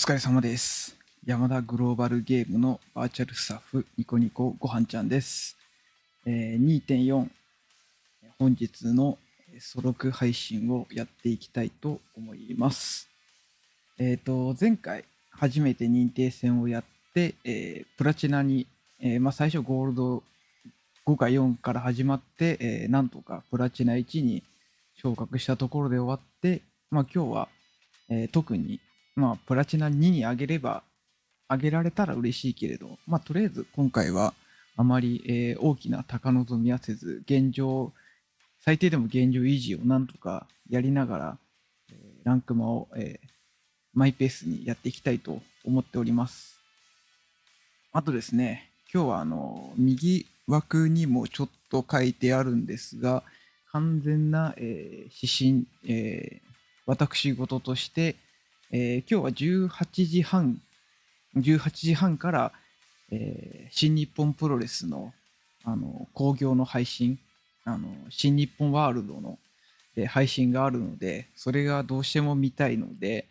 疲れ様です。ヤマダグローバルゲームのバーチャルスタッフ、ニコニコごはんちゃんです。2.4、本日のスト6配信をやっていきたいと思います。前回初めて認定戦をやって、プラチナに、最初ゴールド5か4から始まって、なんとかプラチナ1に昇格したところで終わって、今日は、特にプラチナ2に上げられたら嬉しいけれど、とりあえず今回はあまり、大きな高望みはせず、最低でも現状維持をなんとかやりながら、ランクマを、マイペースにやっていきたいと思っております。あとですね、今日は右枠にもちょっと書いてあるんですが、完全な、指針、私事として、今日は18時半から、新日本プロレスの、興行の配信、新日本ワールドの、配信があるので、それがどうしても見たいので、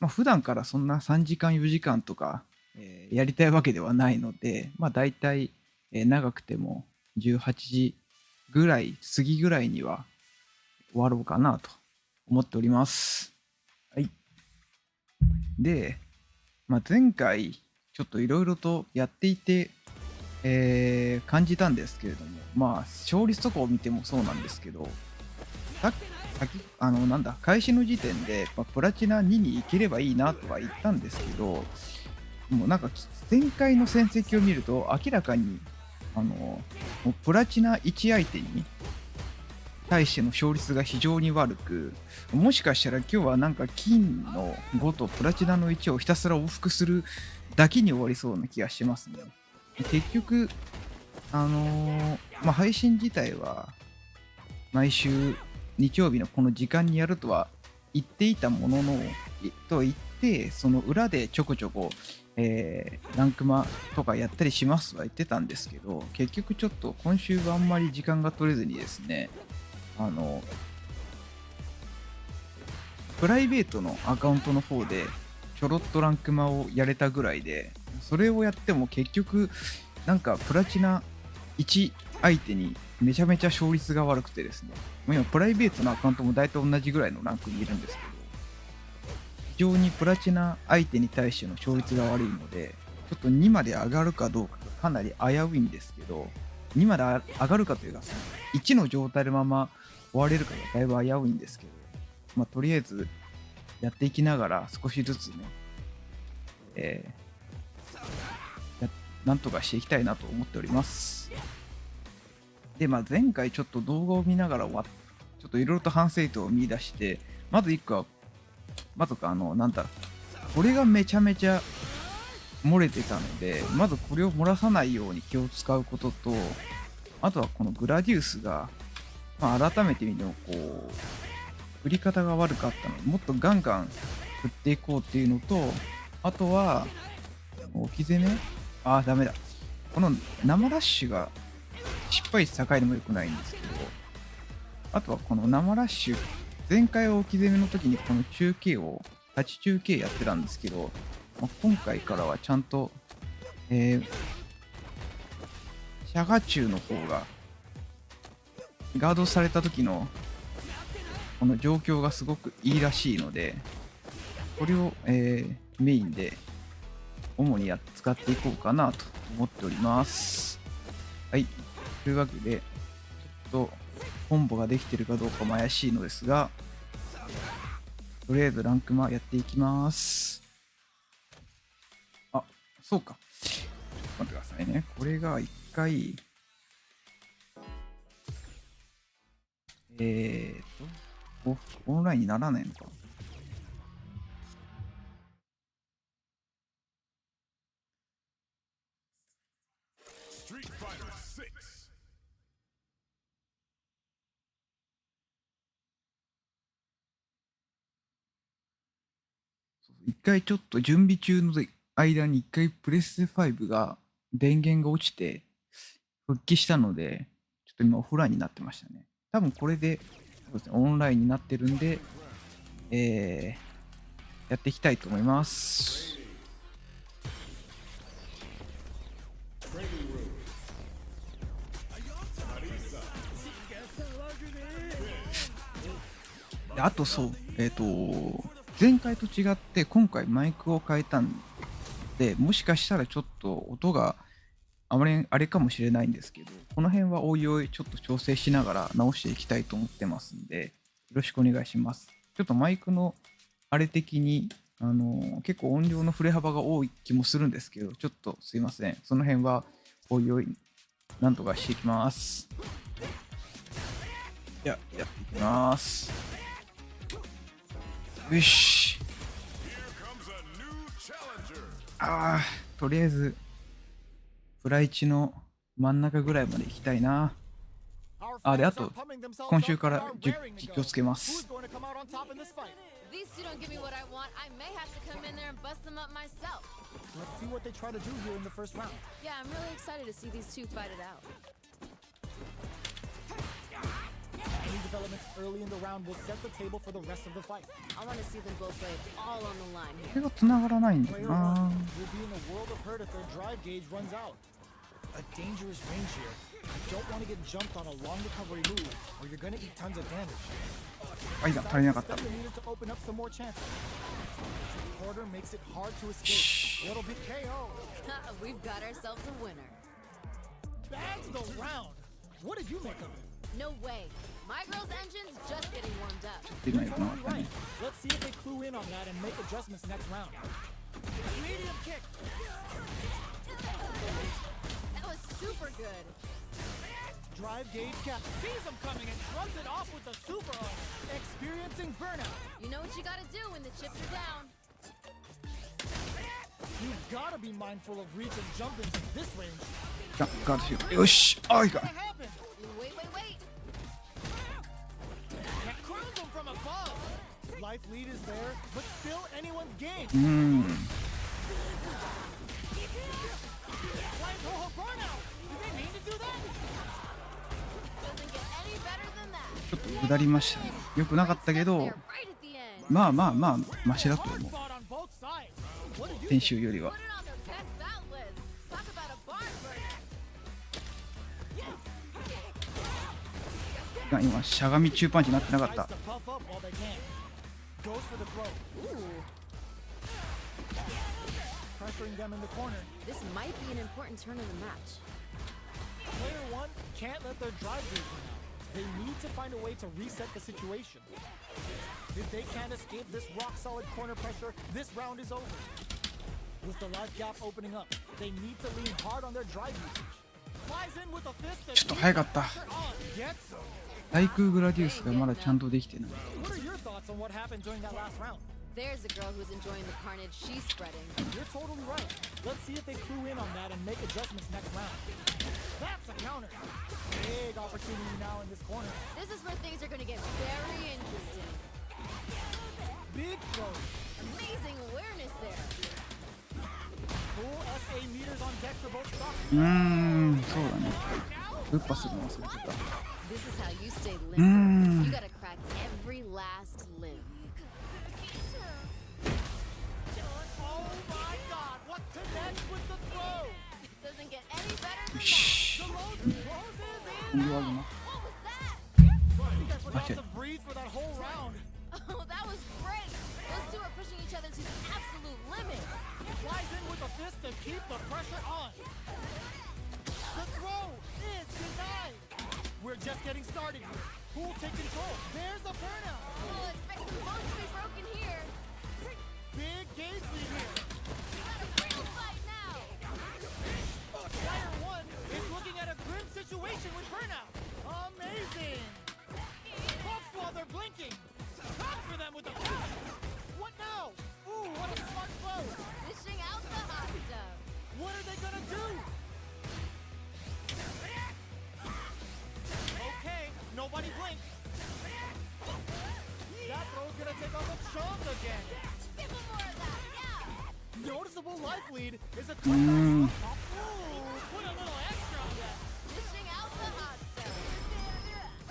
普段からそんな3時間4時間とか、やりたいわけではないので、だいたい長くても18時ぐらい、過ぎぐらいには終わろうかなと思っております。はい。で、前回ちょっといろいろとやっていて、感じたんですけれども、勝率とかを見てもそうなんですけど、開始の時点で、プラチナ2に行ければいいなとは言ったんですけど、もう前回の戦績を見ると明らかにもうプラチナ1相手に対しての勝率が非常に悪く、もしかしたら今日は金の5とプラチナの1をひたすら往復するだけに終わりそうな気がしますね。結局配信自体は毎週日曜日のこの時間にやるとは言っていたものの、と言ってその裏でちょこちょこ、ランクマとかやったりしますとは言ってたんですけど、結局ちょっと今週はあんまり時間が取れずにですね、プライベートのアカウントの方でちょろっとランクマをやれたぐらいで、それをやっても結局プラチナ1相手にめちゃめちゃ勝率が悪くてですね、今プライベートのアカウントも大体同じぐらいのランクにいるんですけど、非常にプラチナ相手に対しての勝率が悪いので、ちょっと2まで上がるかどうかがかなり危ういんですけど、2まで上がるかというか、1の状態のまま終われるかがだいぶ危ういんですけど、とりあえずやっていきながら少しずつね、なんとかしていきたいなと思っております。で、前回ちょっと動画を見ながらちょっといろいろと反省点を見出して、まず1個は、これがめちゃめちゃ漏れてたので、まずこれを漏らさないように気を使うことと、あとはこのグラディウスが、改めて見ても振り方が悪かったので、もっとガンガン振っていこうっていうのと、あとは、置き攻めダメだ。この生ラッシュが失敗率高いのも良くないんですけど、あとはこの生ラッシュ、前回は置き攻めの時にこの中継を、立ち中継やってたんですけど、今回からはちゃんと、シャガ中の方が、ガードされた時のこの状況がすごくいいらしいので、これを、メインで主に使っていこうかなと思っております。はい。というわけで、ちょっとコンボができてるかどうかも怪しいのですが、とりあえずランクマやっていきます。そうか。ちょっと待ってくださいね。これが一回、オンラインにならないのか。一回ちょっと準備中の間に一回プレステ5が電源が落ちて復帰したので、ちょっと今オフラインになってましたね。多分これで、そうですね、オンラインになってるんで、やっていきたいと思います。あとそう、前回と違って今回マイクを変えたんで、もしかしたらちょっと音があまりあれかもしれないんですけど、この辺はおいおいちょっと調整しながら直していきたいと思ってますんで、よろしくお願いします。ちょっとマイクのあれ的に、結構音量の振れ幅が多い気もするんですけど、ちょっとすいません。その辺はおいおいなんとかしていきます。やっていきます。よし。とりあえずプラ1の真ん中ぐらいまで行きたいな。で、あと今週から実況つけます。Developments early in the round will set the table for the rest of the fight. I want to see them both lay it all on the line here. これが繋がらないんだよな。 Will be in a world of hurt if their drive gauge runs out. A dangerous range here. You don't want to get jumped on a long recovery move, or you're going to eat tons of damage. いや、足りなかった。 You needed to open up some more chances. Quarter makes it hard to escape. Little bit KO. We've got ourselves a winner. Bags the round. What did you make of it? No way. My girl's engine's just getting warmed up. You're totally right. Let's see if they clue in on that and make adjustments next round. Medium kick. That was super good. Drive gauge cap sees him coming and shrugs it off with the super arm. Experiencing burnout. You know what you gotta do when the chips are down. You've gotta be mindful of reach and jump into this range. よし。いいか。 What happened? Wait. Can't cruise him from above. Life lead is there, but still anyone's game. Life burnout. Did they mean to do that? Doesn't get any better than that. ちょっと下りましたね。良くなかったけど、 There, right at the end. まあマシだと Hard 思う。 fought on both sides. What did you 先 think? 週よりは。 Put it on the best bout list. Talk about a barn burner. 今しゃがみ中パンチになってなかった。 Tries to puff up while they can. Goes for the throw. Pressuring them in the corner. This might be an important turn in the match. Player one can't let their drive gauge run out. They need to find a way to reset the situation. If they can't escape this rock-solid corner pressure, this round is over. With the life gap opening up, they need to lean hard on their drive usage. Flies in with a fist to ちょっと早かった。 Gets them. 大空グラディウスがまだちゃんとできてない。 What are your thoughts on what happened during that last round? There's a girl who's enjoying the carnage she's spreading. You're totally right. Let's see if they clue in on that and make adjustments next round. That's a counter. Big opportunity now in this corner. This is where things are going to get very interesting. Big throw. Amazing awareness there. Full SA meters on deck for both stocks. そうだね。ウッパするの忘れてた。 This is how you stay limber. You gotta crack every last limb. Oh my god, what connects with the throw? Doesn't get any better than よし。 The load closes 本 in. 業あるな。 that. What was that? I think I forgot Okay. to breathe for that whole round. Oh, that was great. Those two are pushing each other to the absolute limit. Flies in with a fist to keep the pressure on. The throw is denied. We're just getting started here. Who'll take control? There's the burnout. We'll expect them both to be broken here. Big gauge lead here. We got a real fight now. Player one is looking at a grim situation with burnout. Amazing. Buffs while they're blinking. Top for them with the pass. What now? Ooh, what a smart throw. Dishing out the hot stuff. What are they gonna do? Okay, nobody blink. That throw's gonna take off a chunk again. Give them more of that, yeah. Noticeable life lead is a quick Ooh, put a little extra on that. Dishing out the hot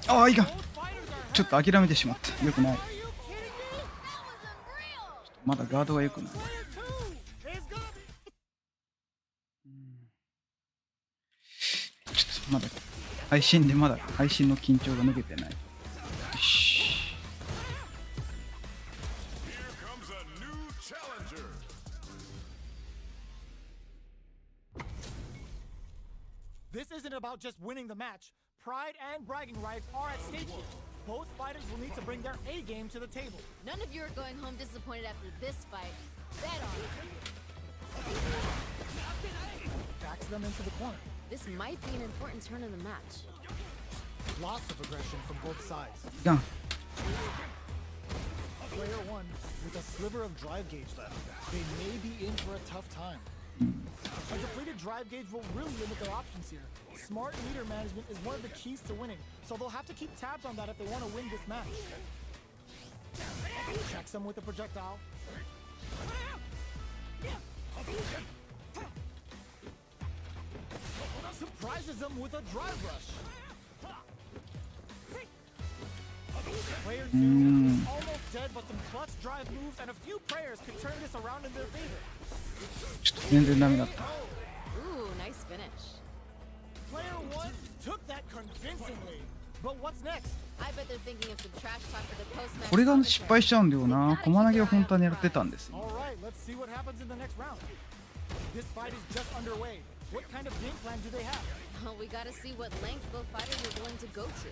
stuff. いいか。 Both fighters are ちょっと諦めてしまった。よくない。 Are you kidding me? That was unreal. まだガードが良くない。 Player 2 is gonna be ちょっとまだ配信の緊張が抜けてない。よし。 Here comes a new challenger. This isn't about just winning the match. Pride and bragging rights are at stake here. Both fighters will need to bring their A game to the table. None of you are going home disappointed after this fight. Bet on it. Backs them into the corner. This might be an important turn in the match. Lots of aggression from both sides. ガン。 Player 1 with a sliver of drive gauge left. They may be in for a tough time. A depleted drive gauge will really limit their options here. Smart meter management is one of the keys to winning, so they'll have to keep tabs on that if they want to win this match. Checks them with a projectile. Surprises them with a drive rush. Player 2 is almost dead, but some clutch drive moves and a few prayers could turn this around in their favor. ちょっと全然ダメだった。 Ooh, nice finish. Player 1 took that convincingly. But what's next? I bet they're thinking of some trash talk for the post-match. これが失敗しちゃうんだよな。駒投げを本当は狙ってたんですよ。 Alright, let's see what happens in the next round. This fight is just underway. What kind of game plan do they have? Well, we gotta see what lengths both fighters are willing to go to.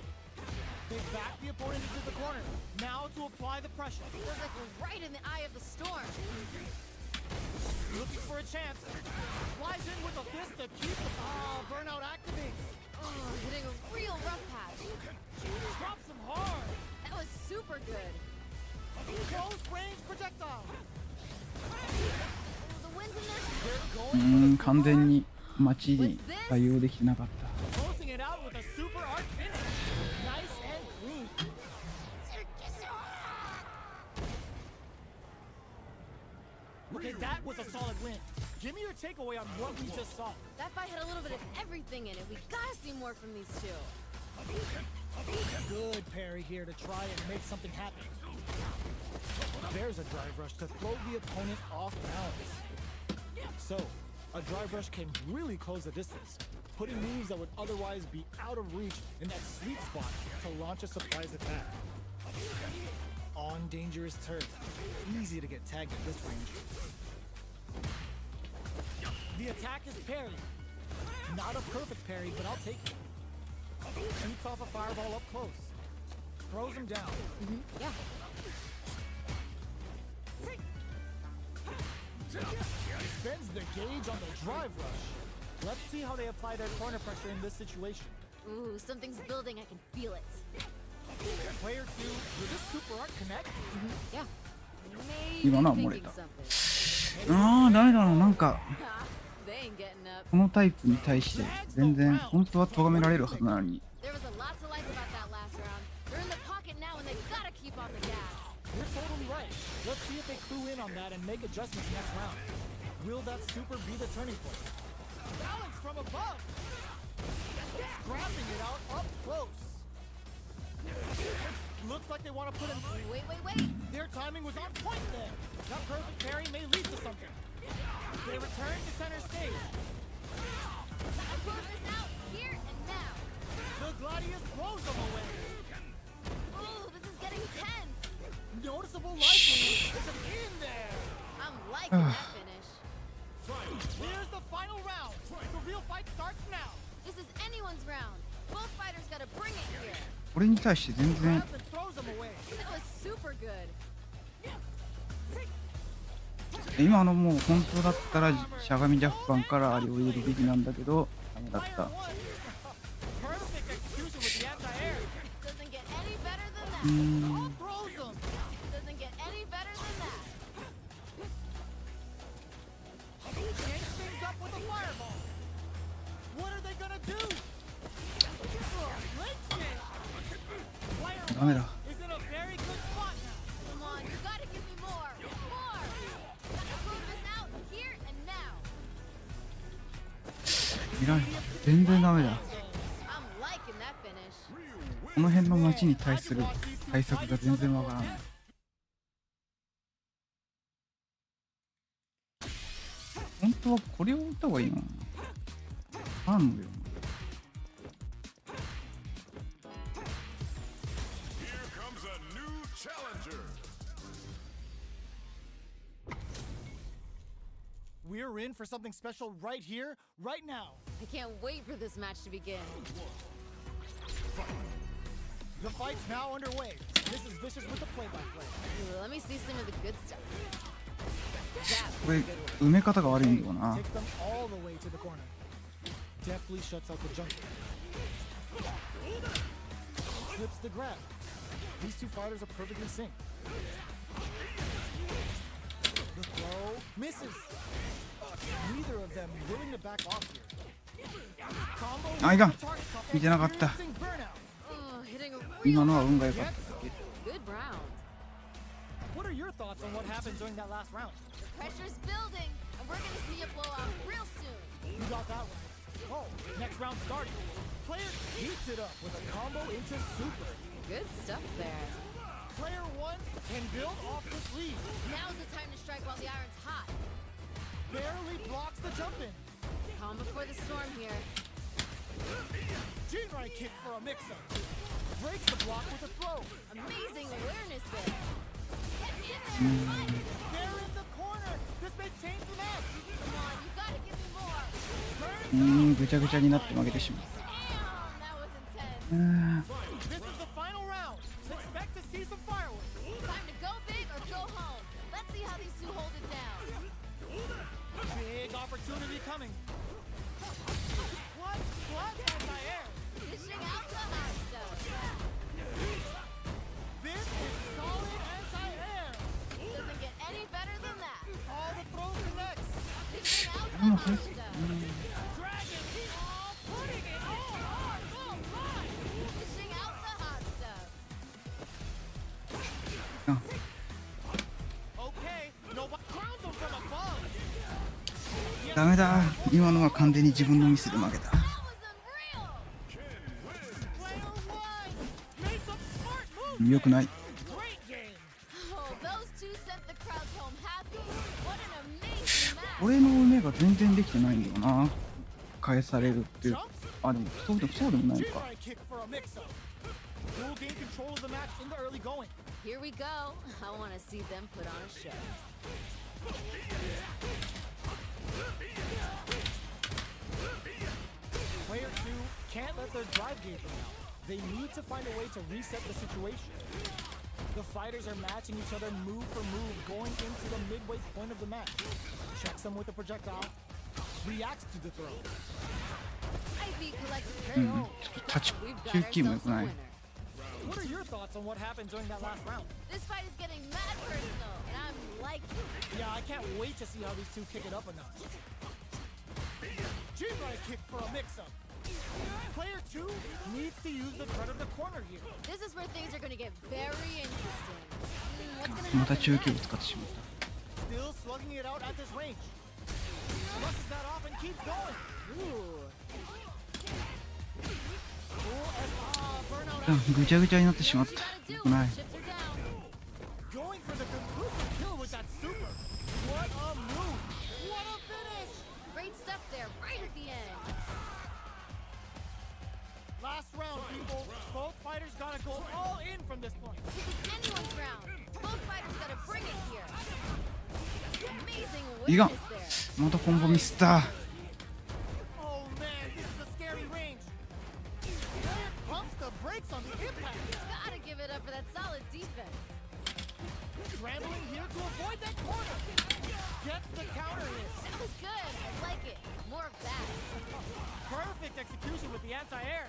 They back the opponent into the corner. Now to apply the pressure. Feels like we're right in the eye of the storm. Looking for a chance. Flies in with a fist to keep the burnout activates. Oh, hitting a real rough patch. Drops him hard. That was super good. Close range projectile. The wind's in there. They're going for the 完全に街に対応できてなかった。 closing it out with a super art finish. Nice and clean. Okay, that was a solid win. Give me your takeaway on what we just saw. That fight had a little bit of everything in it. We gotta see more from these two. Good parry here to try and make something happen. There's a drive rush to throw the opponent off balance. So, a drive rush can really close the distance, putting moves that would otherwise be out of reach in that sweet spot to launch a surprise attack. On dangerous turf. Easy to get tagged at this range. The attack is parry. Not a perfect parry, but I'll take it. Shoots off a fireball up close. Throws him down. Yeah. Spends the gauge on the drive rush. Let's see how they apply their corner pressure in this situation. Ooh, something's building. I can feel it. Player 2, will this super art connect? Yeah. Maybe 今のは漏 thinking れた。 something. ダメだな。なんか They ain't getting up. このタイプに対して全然本当は咎められるはずなのに。 There was a lot to like about that last round. They're in the pocket now and they gotta keep on the gas. You're totally right. Let's see if they clue in on that and make adjustments next round. Will that super be the turning point? Balance from above! Scrapping it out up close. Looks like they want to put in... Wait. Their timing was on point there. That perfect parry may lead to something. They return to center stage. Close this out here and now. The Gladius blows them away. Ooh, this is getting tense. Noticeable lightning is in there. I'm liking that finish. Here's the final round. The real fight starts now. This is anyone's round. Both fighters gotta bring it here. これに対して全然 Grabs and throws them away. That was super good. 今のもう本当だったらしゃがみジャッパンからあれを入れるべきなんだけどダメだっ Player た。 1. Perfect execution with the anti-air. Doesn't get any better than that. All throws them. Doesn't get any better than that. Change things up with a fireball. What are they gonna do? Lynching. Player ダメだ。 1 is in a very good spot now. Come on, you gotta give me more. More. Gotta close this out here and now. いらん。全然ダメだ。 I'm liking that finish. この辺の街に対する対策が全然わからない。当はこれを打った方がいいの？あんのよ。Here comes a new challenger. We're in for something special right here, right now. I can't wait for this match to begin. The fight's now underway. This is Vicious with the play-by-play. Ooh, let me see some of the good stuff. これ埋め方が悪いんだよな。 Takes them all the way to the corner. Deftly shuts out the jungle. Flips the grab. These two fighters are perfectly synced. The throw misses. Neither of them willing to back off here. Combo あ、いかん。 with the target cup 見てなかった。 experiencing burnout. Oh, hitting a 今 real のは運が良かっただけ。 good round. What are your thoughts on what happened during that last round? The pressure's building, and we're gonna see a blowout real soon. You got that right. Oh, next round starting. Player heats it up with a combo into super. Good stuff there. Player one can build off this lead. Now's the time to strike while the iron's hot. Barely blocks the jump in. Calm before the storm here. Jinrai kick for a mix-up. Breaks the block with a throw. Amazing awareness there. They're in the corner. This may change the match. Come on, you gotta give me more. ぐちゃぐちゃになって負けてしまっ Damn, that was intense. た。This is the final round. Expect to see some fireworks. Time to go big or go home. Let's see how these two hold it down. Big opportunity coming. What anti-air. Dishing out the hot stuff. This is solid anti-air. Doesn't get any better than that. All the throw connects. Dishing out the hot stuff. Dragon. Oh, putting it all on full line. Dishing out the hot stuff. あ、 Okay, no one crowns him from above. ダメだ。今のは完全に自分のミスで負けた。 That was unreal. Player one made some smart moves. 良くない。 Great game. Oh, those two sent the crowds home happy. What an amazing match. 俺の目が全然できてないんだよな。返されるっていう。あ、でもそうでもないか。 Jinrai kick for a mix-up. Will gain control of the match in the early going. Here we go. I want to see them put on a show. Player two can't let their drive gauge run out. They need to find a way to reset the situation. The fighters are matching each other move for move going into the midway point of the match. Checks them with a projectile. Reacts to the throw. IV collected Mm. KO. Touch We've got Q ourselves a key winner. What are your thoughts on what happened during that last round? This fight is getting mad personal, and I'm liking it. Yeah, I can't wait to see how these two kick it up a notch. Jinrai kick for a mix-up. Player two needs to use the front of the corner here. This is where things are going to get very interesting. What's going to また happen 中級を next? 使ってしまった。 Still slugging it out at this range. Flushes that off and keeps going. Ooh. Burnout あ、ぐちゃぐちゃになってしまっ You た。 gotta do 良くない it. Chips are down. going for the conclusive kill with that super. What a move. What a finish. Great stuff there, right at the end. Last round, people. Both fighters gotta go all in from this point. This is anyone's round. Both fighters gotta bring it here. Amazing いかん。 awareness there. またコンボミスった。 Oh man, this is a scary range. Player pumps the brakes on the impact. Gotta give it up for that solid defense. Scrambling here to avoid that corner. Gets the counter in. That was good. I like it. More of that. Perfect execution with the anti-air.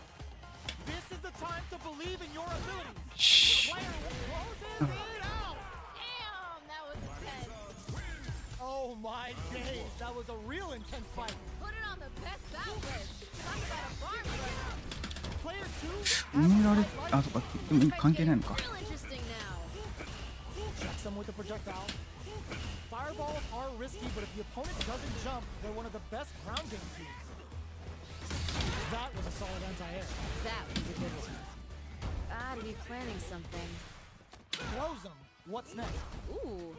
This is the time to believe in your abilities. シッ。 Player closes it out. Damn, that was intense. Oh my days, that was a real intense fight. Put it on the best bout list. Talk about a barn burner. Player two 埋められ、あ、そっか。でも関係ないのか。 Real interesting now. checks them with a projectile. Fireballs are risky, but if the opponent doesn't jump, they're one of the best ground game teams. That was a solid anti-air. That was a good one. Gotta be planning something. Close them. What's next? Ooh,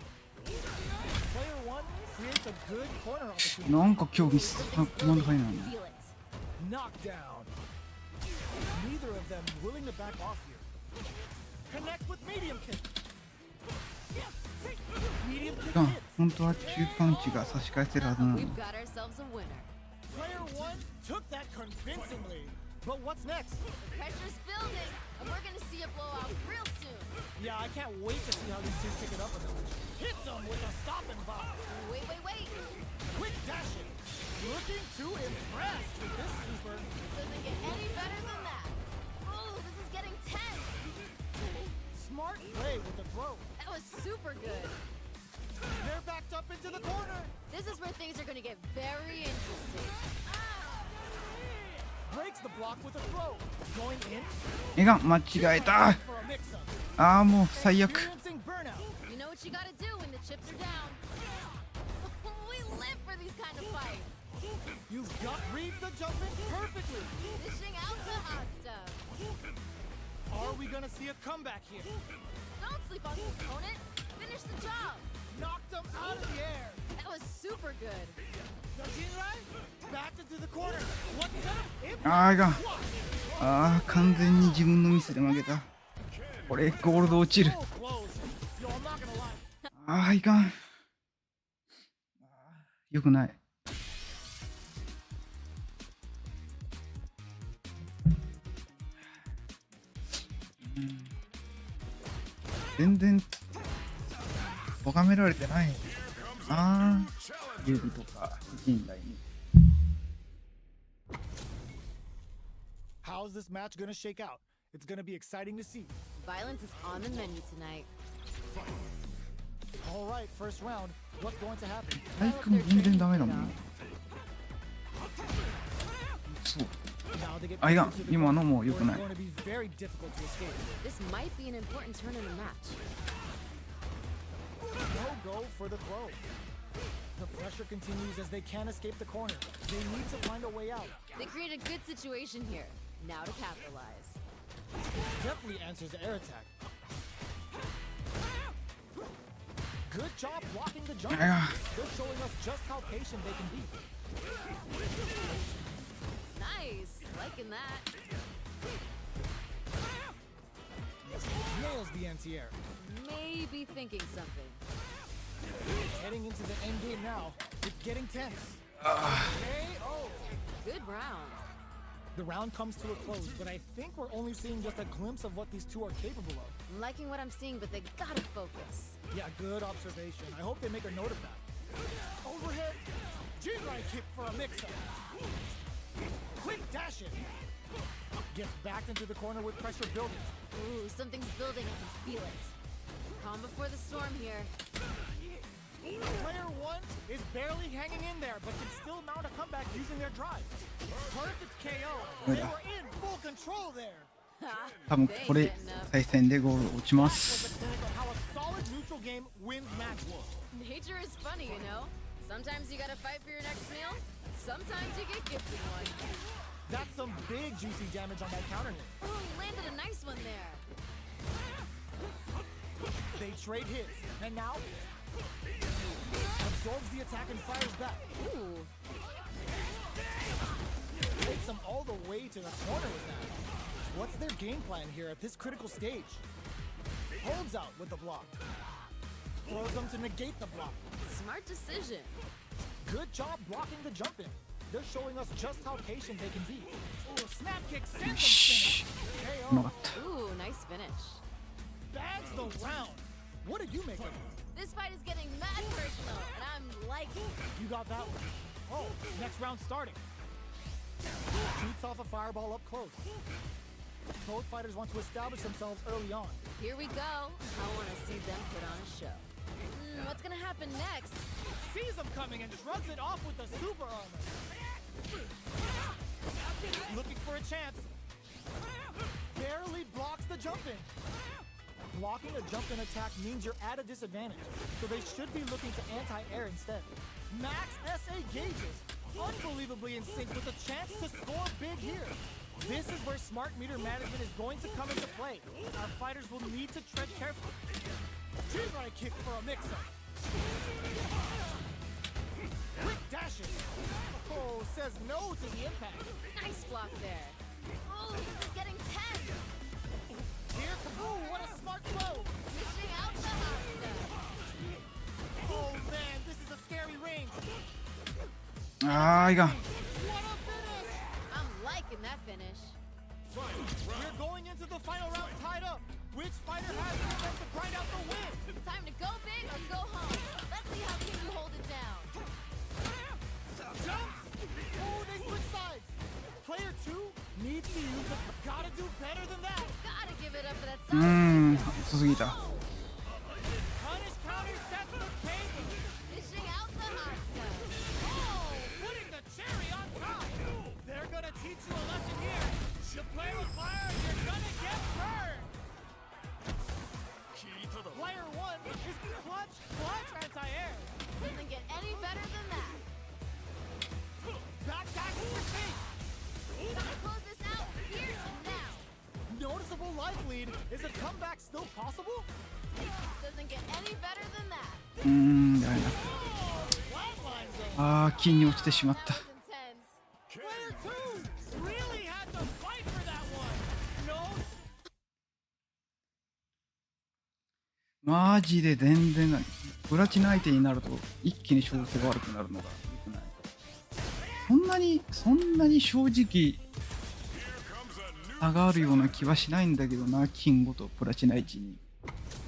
Player 1 creates a good corner opportunity. なんか今日コマンド入らない Feel it. Knockdown. Neither of them willing to back off here. Connect with medium kick. Medium kick が hits. 本当は中パンチが差し返せるはずなのに We've got ourselves a winner. Player 1 took that convincingly. But what's next? The pressure's building, and we're gonna see a blowout real soon. Yeah, I can't wait to see how these two pick it up with them. Hits them with a stopping bomb. Wait. Quick dashing. Looking to impress with this super. Doesn't get any better than that. Oh, this is getting tense. Smart play with the throw. That was super good. They're backed up into the corner. This is where things are gonna get very interesting. Breaks the block with a throw. Going in. 絵が間違えた For a mix-up. ああもう最悪 Experiencing burnout. You know what you gotta do when the chips are down. We live for these kind of fights. You've got read the jumping perfectly. Dishing out the hot stuff. Are we gonna see a comeback here? Don't sleep on the opponent. Finish the job. Knocked them out of the air. That was super good. Backed into the corner. What's up? ああいかんああ完全に自分のミスで負けたこれゴールド落ちる So close. Yo, I'm not gonna lie. ああいかんよくない全然咎められてないああ指とか陣内に How's this match gonna shake out? It's gonna be exciting to see. Violence is on the menu tonight. All right, first round. What's going to happen? 体育も全然ダメだもんそう Now they get あいかん into the 今のも corner, 良 where くない it's going to be very difficult to escape. This might be an important turn in the match. No go for the throw. The pressure continues as they can't escape the corner. They need to find a way out. They create a good situation here. Now to capitalize. Definitely answers the air attack. Good job blocking the jump. Yeah. They're showing us just how patient they can be. Nice. Liking that. Nails the anti-air. Maybe thinking something. Heading into the end game now. It's getting tense. KO. Good round. The round comes to a close, but I think we're only seeing just a glimpse of what these two are capable of. I'm liking what I'm seeing, but they gotta focus. Yeah, good observation. I hope they make a note of that. Overhead. G-right kick for a mix-up. Quick dash it. Gets backed into the corner with pressure building. Ooh, something's building. I can feel it. Calm before the storm here. Player 1 is barely hanging in there, but can still mount a comeback using their drive. Perfect KO. They were in full control there. 多分これ再戦でゴール落ちま Was す the clinic of how a solid neutral game wins match war. Nature is funny, you know? Sometimes you gotta fight for your next meal. Sometimes you get gifted one. That's some big juicy damage on that counter hit. Ooh, landed a nice one there. They trade hits, and now absorbs the attack and fires back. Ooh. Takes them all the way to the corner with that. What's their game plan here at this critical stage? Holds out with the block. Throws them to negate the block. Smart decision. Good job blocking the jump in. They're showing us just how patient they can be. Ooh, snap kick sends them spinning. うま KO かった Ooh, nice finish. bags the round. What did you make of it? This fight is getting mad personal, and I'm liking it. You got that one. Oh, next round starting. Shoots off a fireball up close. Both fighters want to establish themselves early on. Here we go. I want to see them put on a show. What's gonna happen next? Sees them coming and shrugs it off with the super armor. Looking for a chance. Barely blocks the jump in. Blocking a jump in attack means you're at a disadvantage, so they should be looking to anti-air instead. Max SA gauges, unbelievably in sync with a chance to score big here. This is where smart meter management is going to come into play. Our fighters will need to tread carefully. G-right kick for a mix-up. Quick dashes. Oh, says no to the impact. Nice block there. Oh, this is getting tense. Here, ooh, what a smart throw. Dishing out the hot stuff. Oh man, this is a scary range. あーいかん。 What a finish. I'm liking that finish. We're going into the final round tied up. Which fighter has the chance to grind out the win? Time to go big or go home. Let's see how can you hold it down. Jump! Oh, they switch sides. Player 2 needs to use the... Gotta do better than that. Gotta give it up for that うー solid. ん、遅すぎた。 Punish counter sets the table. Dishing out the hot stuff. Oh, putting the cherry on top. They're gonna teach you a lesson here. You play with fire, you're gonna get burned. Player 1 is clutch anti-air. Doesn't get any better than that. Back to your face. Gotta close this out here and now. Noticeable life lead. Is a comeback still possible? Doesn't get any better than that. うーん、だめだ。 Oh, flatline zone. あー、金に落ちてしまっ That た。 was intense. Player 2 really had to fight for that one. No. マジで全然ない。プラチナ相手になると一気に勝率が悪くなるのが良くない。そんなに正直差があるような気はしないんだけどな、金5とプラチナ1に。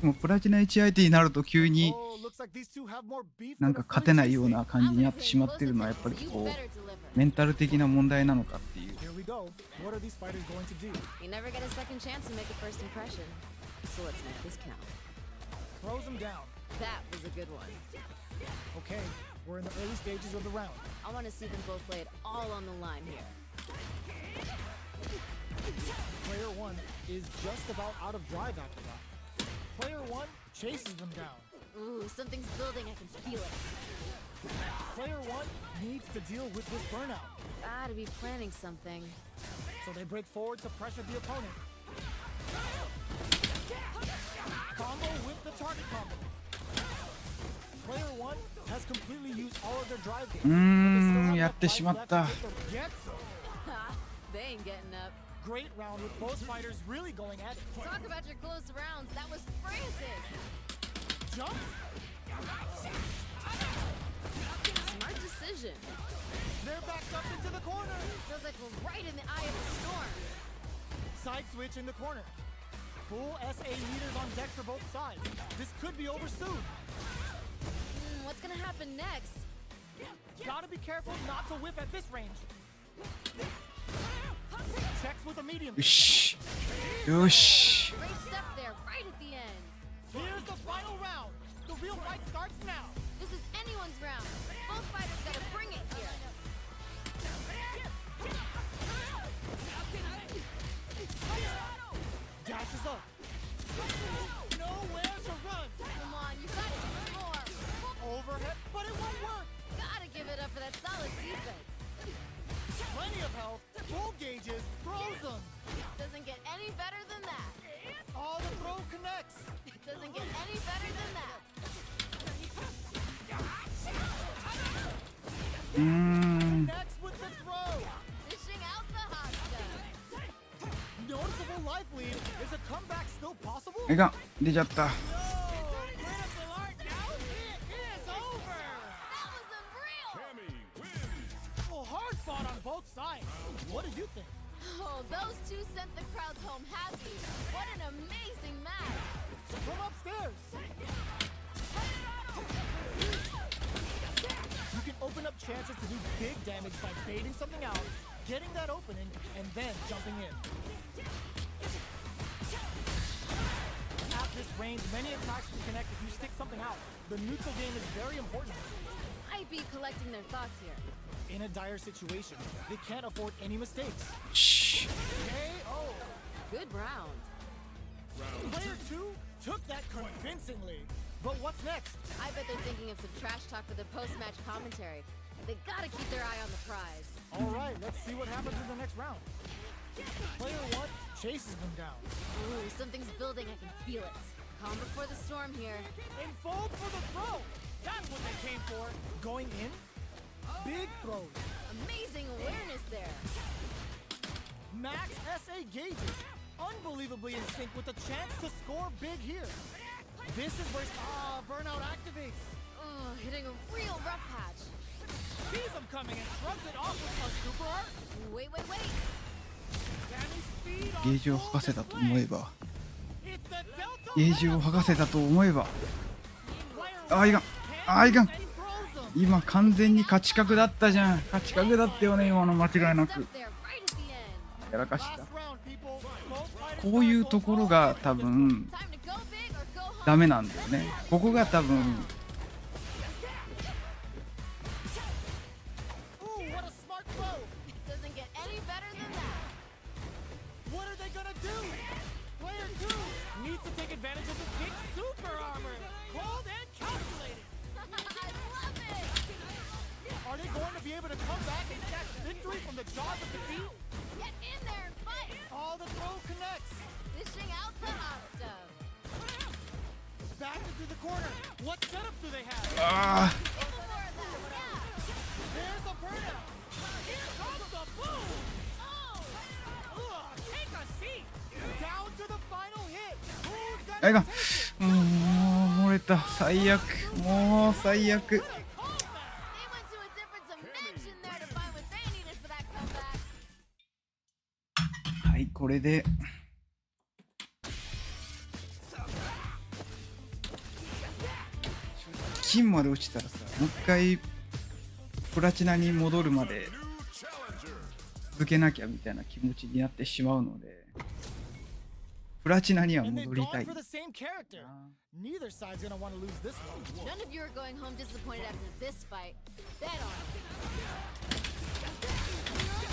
でもプラチナ1相手になると急に Oh, looks like these two have more beef なん than か a 勝てないよう friendship. な感じになってしまってるのはやっぱりこうメンタル的な問題なのかっていう。 Here we go. What are these fighters going to do? You never get a second chance to make a first impression. So let's make this count. Throws him down. That was a good one. Okay, we're in the early stages of the round. I want to see them both lay it all on the line here. Player 1 is just about out of drive after that. Player 1 chases them down. Ooh, something's building. I can feel it. Player 1 needs to deal with this burnout. Gotta be planning something. So they break forward to pressure the opponent. Combo with the target combo. Player 1 has completely used all of their drive game. うーん、やってしまった。 Get some. Ha! They ain't getting up. Great round with both fighters really going at it. Talk about your close rounds. That was frantic. Jump. Smart decision. They're backed up into the corner. Feels like we're right in the eye of the storm. Side switch in the corner. Full SA meters on deck for both sides. This could be over soon. What's gonna happen next? Gotta be careful not to whiff at this range. Checks with a medium. よし。よし。 Great step there, right at the end. Here's the final round. The real fight starts now. This is anyone's round. Both fighters gotta bring it here. Dashes up. Nowhere to run. Come on, you gotta do more. Overhead, but it won't work. Gotta give it up for that solid defense. Plenty of health. Full gauges. Throws them. Doesn't get any better than that. All the throw connects. Doesn't get any better than that. うーん。 Next with the throw. Dishing out the hot stuff. Noticeable life lead. Is a comeback still possible? いかん。出ちゃった。 No. Critical art now. It is over. That was unreal. Cammy wins. Well, hard fought on both sides. What did you think? Oh, those two sent the crowds home happy. What an amazing match. From upstairs. You can open up chances to do big damage by baiting something out, getting that opening, and then jumping in. At this range, many attacks can connect if you stick something out. The neutral game is very important. Might be collecting their thoughts here. In a dire situation, they can't afford any mistakes. し KO. Good round. Player 2 took that convincingly. But what's next? I bet they're thinking of some trash talk for the post-match commentary. They gotta keep their eye on the prize. All right, let's see what happens in the next round. Player 1 chases them down. Ooh, something's building. I can feel it. Calm before the storm here. And fold for the throw. That's what they came for. Going in. Big throws. Amazing awareness there. Max SA gauges. Unbelievably in sync with a chance to score big here. This is where burnout activates. Hitting a real rough patch. Sees him coming and shrugs it off with a super art. Wait. Damage speed ゲ on ージを剥がせたと思えば It's the Delta ゲージを剥がせたと思えば player あいがんあいがん and he throws them. 今完全に勝ち確だったじゃん。勝ち確だったよね今の間違いな Up く there, right at the end. やらかし Last た。 round, people. Both こういうところが多分 Time to go big or go home. ダメなんだよね。ここが多分 Ooh, what a smart throw. Doesn't get any better than that. What are they gonna do? Player 2 needs to take advantage of the big super armor. Hold and calculated. I love it. Are they going to be able to come back and snatch victory from the jaws of defeat? Get in there and fight. All the throw connects. Dishing out the hot stuff. Back into the corner. What setup do they have? あ Give them more of that. Yeah. There's a burnout. Here comes the boom. Take a seat. Down to the final hit. Who's あい gonna がん take it? もう漏れた。最悪。もう最悪。 They went to a different dimension there to find what they needed for that comeback. はいこれで金まで落ちたらさもう一回プラチナに戻るまで続けなきゃみたいな気持ちになってしまうのでプラチナには And they've 戻りた gone い for the same character. Neither side's gonna want to lose this one. None of you are going home disappointed after this fight. Bet on it.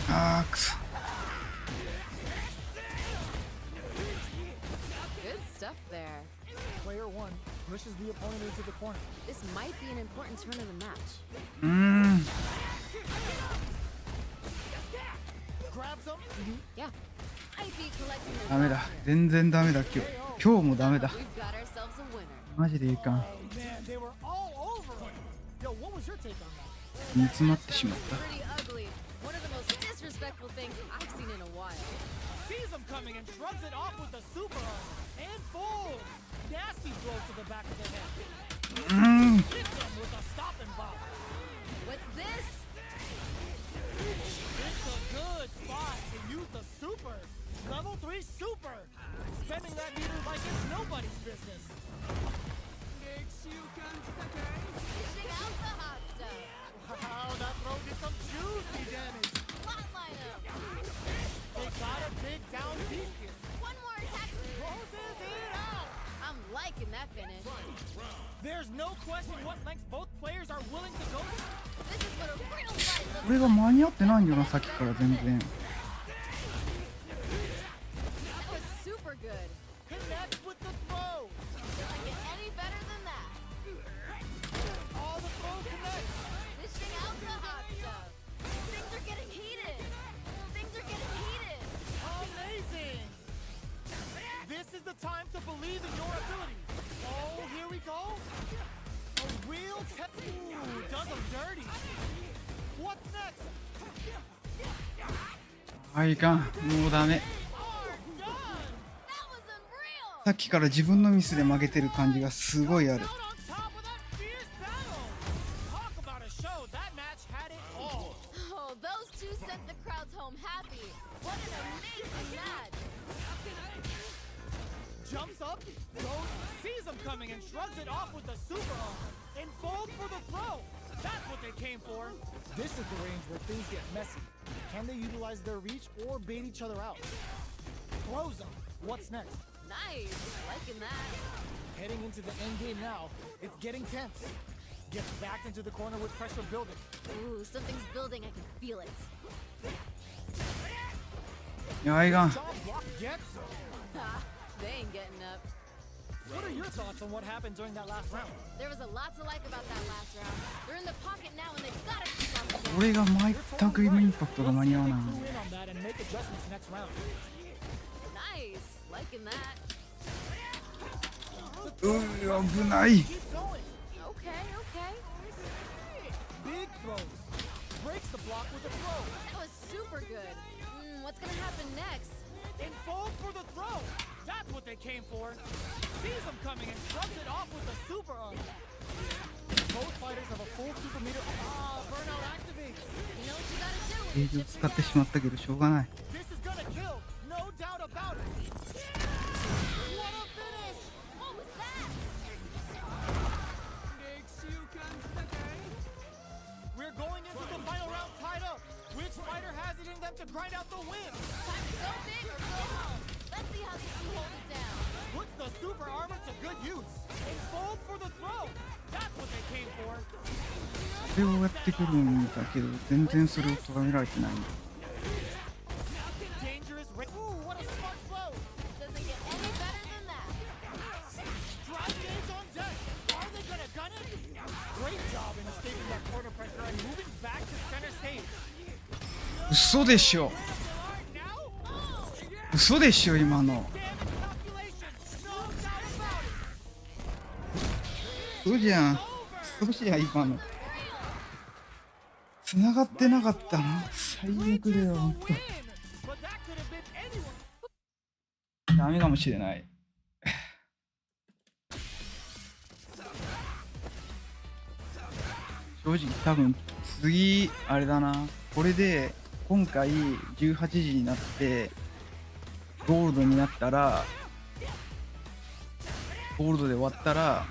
あーくそ Good stuff there. Player 1 pushes the opponent into the corner. This might be an important turn of the match. うーん Grabs him. Yeah. Might be collecting their ダメだ thoughts here. 全然ダメだ今日もダメだ We've got ourselves a winner. マジでいかん Man, they were all over him. Yo, what was your take on that? 煮詰まってしまった Pretty ugly. One of the most disrespectful things I've seen in a while. Sees him coming and shrugs it off with the super arm. And fold. Nasty blow to the back of the head. うーん Hits him with a stop and pop. What's this? It's a good spot to use the super. Level 3 super. Spending that meter like it's nobody's business. Dishing out the hot stuff. Wow, that throw did some juicy damage. Flatline him. They got a big down deep here. One more attack. Closes it out. I'm liking that finish. There's no question what lengths both players are willing to go to. This is what a real fight looks これが間に合ってないんだよなさっきから全然 That was super good. Connects with the throw. Doesn't get any better than that. All the throw connects. Dishing out the hot stuff. Things are getting heated. Things are getting heated. Amazing. This is the time to believe in your ability. Oh, here we go. A real test. Ooh, does him dirty. What's next? あいかんもうダメ Are done. That was unreal. さっきから自分のミスで負けてる感じがすごいある Out on top of that fierce battle. Talk about a show. That match had it all. Oh, those two sent the crowds home happy. What an amazing match. Jumps up, goes, sees him coming and shrugs it off with the super arm. And folds for the throw. That's what they came for. This is the range where things get messy. Can they utilize their reach or bait each other out? Throws them. What's next? Nice. Liking that. Heading into the end game now. It's getting tense. Gets backed into the corner with pressure building. Ooh, something's building. I can feel it. いやあいがん Jaw block gets him. Ha, they ain't getting up. What are your thoughts on what happened during that last round? There was a lot to like about that last round. They're in the pocket now and they've got to keep on the これが全くインパクトが間に合わない Let's see if they clue in on that and make adjustments next round. Nice. Liking that. 危ない。 Keep going. Okay, okay. Big throws. Breaks the block with a throw. That was super good. What's gonna happen next? And falls for the throw. That's what they came for. Sees him coming and shrugs it off with a super arm. Both fighters have a full super meter. Burnout activates. You know what you gotta do ゲ when ー you ジを chip 使ってしまったけどしょうがない。 This is gonna kill. No doubt about it. What a finish. What was that? We're going into the final round tied up. Which fighter has it in them to grind out the win? Time to go big or go home. Let's see how these two hold it down. Puts the super armor to good use. And fold for the throw. That's what they came for. それをやってくるんだけど全然それを咎められてない。 Dangerous. Ooh, what a smart flow. Doesn't get any better than that. Drive gauge on deck. Are they gonna gun it? Great job in escaping that corner pressure and moving back to center stage. 嘘でしょ。 Now? 嘘でしょ今の。 Damage calculation. No doubt about it. 嘘じゃん。嘘じゃん今の。繋がってなかったの。最悪だよ。ほんと Win. But that could have been anyone. ダメかもしれない。正直多分次あれだな。これで今回18時になってゴールドになったらゴールドで終わったら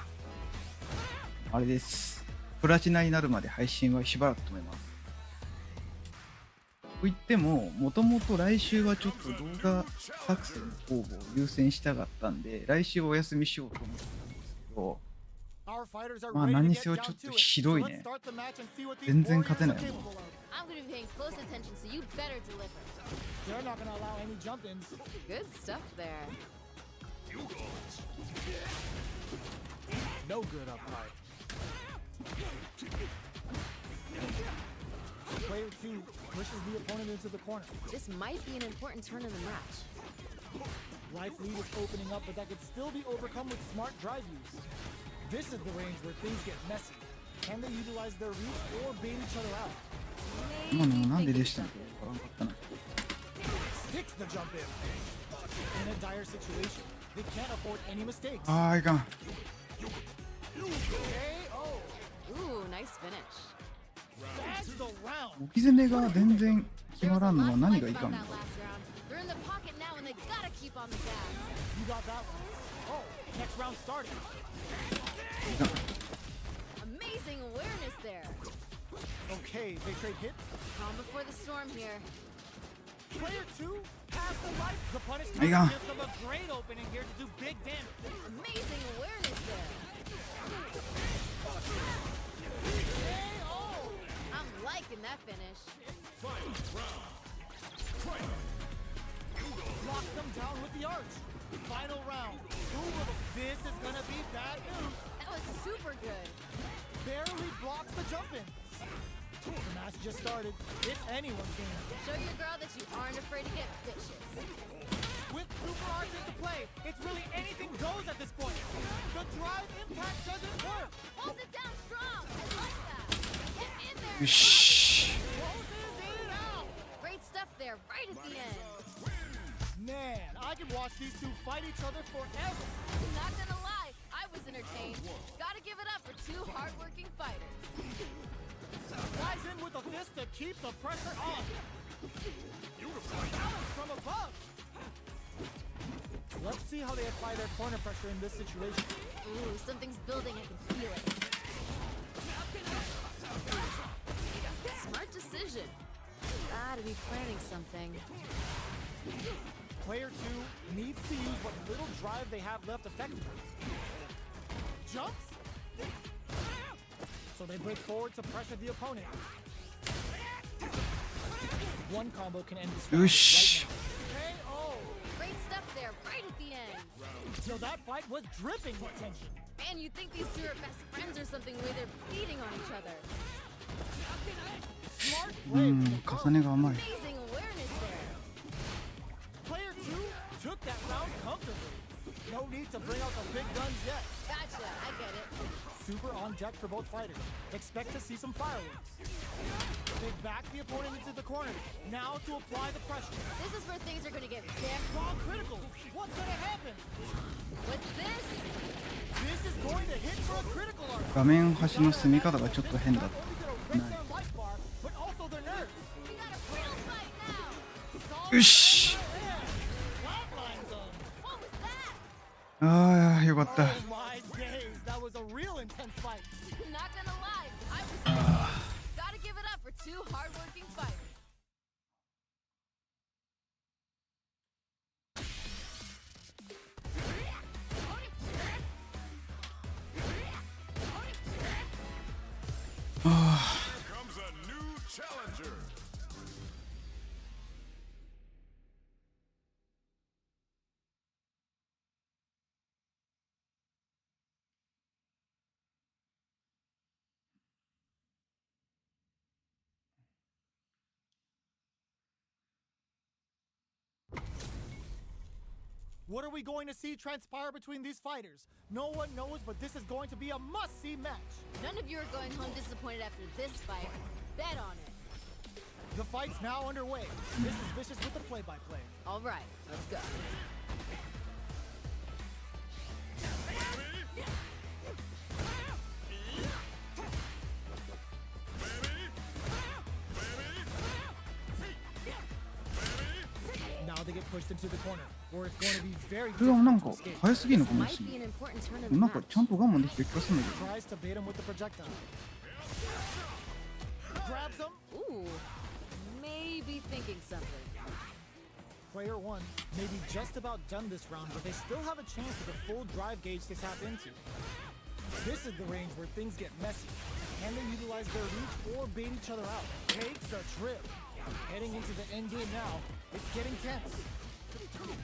あれです。プラチナになるまで配信はしばらく止めます。と言ってももともと来週はちょっと動画作成の方を優先したかったんで来週お休みしようと思ってたんですけど、 Our fighters are まあ ready 何 to に get せよ down ちょっと to it. ひどい Let's ね。 start the match and see what these 全然 warriors 勝てない are もん。 capable of. I'm gonna be paying close attention, so you better deliver. They're not gonna allow any jump-ins. Good stuff there. No good up high. Player 2 pushes the opponent into the corner. This might be an important turn in the match. Life lead is opening up, but that could still be overcome with smart drive use. This is the range where things get messy. Can they utilize their reach or bait each other out? 今のもなんででしたのかわからなかったな。 Sticks the jump in. In a dire situation, they can't afford any mistakes. あーいかん。 KO. Ooh, nice finish. That's the round. 置き攻めが全然決 There ま was ら a んの lot は of 何 fight がいか about んの。 that last round. They're in the pocket now and they gotta keep on the gas. You got that one. Oh, next round starting. いかん。 Amazing awareness there. Okay, they trade hits. Calm before the storm here. Player 2 has the life. The punishment There you go. gives them a great opening here to do big damage. Amazing awareness there. KO. I'm liking that finish. Locks them down with the arch. Final round. This is gonna be bad news. That was super good. Barely blocks the jump in. The match just started. It's anyone's game. Show your girl that you aren't afraid to get vicious. With super arts into play, it's really anything goes at this point. The drive impact doesn't work. Hold it down strong. I like that. Get in there. よし。 Closes it out. Great stuff there, right at the end. Man, I could watch these two fight each other forever. Not gonna lie, I was entertained. Gotta give it up for two hardworking fighters. Flies in with a fist to keep the pressure on. Balance from above. Let's see how they apply their corner pressure in this situation. Ooh, something's building. I can feel it. Smart decision. Gotta be planning something. Player 2 needs to use what little drive they have left effectively. Jumps. So they break forward to pressure the opponent. One combo can end this roundよし。 right now. KO. Great stuff there, right at the end. So that fight was dripping with tension. Man, you'd think these two are best friends or something the way they're beating on each other. Smart う play ん with the 重ねが甘い。 Amazing awareness there. Player 2 took that round comfortably. No need to bring out the big guns yet. Gotcha, I get it. Super on deck for both fighters. Expect to see some fireworks. They back the opponent into the corner. Now to apply the pressure. This is where things are gonna get very... Wrong critical. What's gonna happen? What's this? This is going to hit for a critical art. 画面端の進み方がちょっと変だ。 Not only gonna break their life bar, but also their nerves. We got a real fight now. よし。 Flatline them. What was that? ああ、よかった。 Oh my days, that was a real intense fight. Not gonna lie, I was... Gotta give it up for two hardworking fighters. Here comes a new challenger. What are we going to see transpire between these fighters? No one knows, but this is going to be a must-see match. None of you are going home disappointed after this fight. Bet on it. The fight's now underway. This is Vicious with the play-by-play. All right, let's go. Now they get pushed into the corner, where it's going to be very これはなん difficult か to escape. 早すぎるのかも Might しれ be な an important turn い。 of the なんか match. ちゃんと我慢できてる気がするんだけど。 Tries to bait him with the projectile. Grabs him. Ooh, maybe thinking something. Player one may be just about done this round, but they still have a chance with a full drive gauge to tap into. This is the range where things get messy. Can they utilize their reach or bait each other out? Takes a trip. Heading into the end game now, it's getting tense.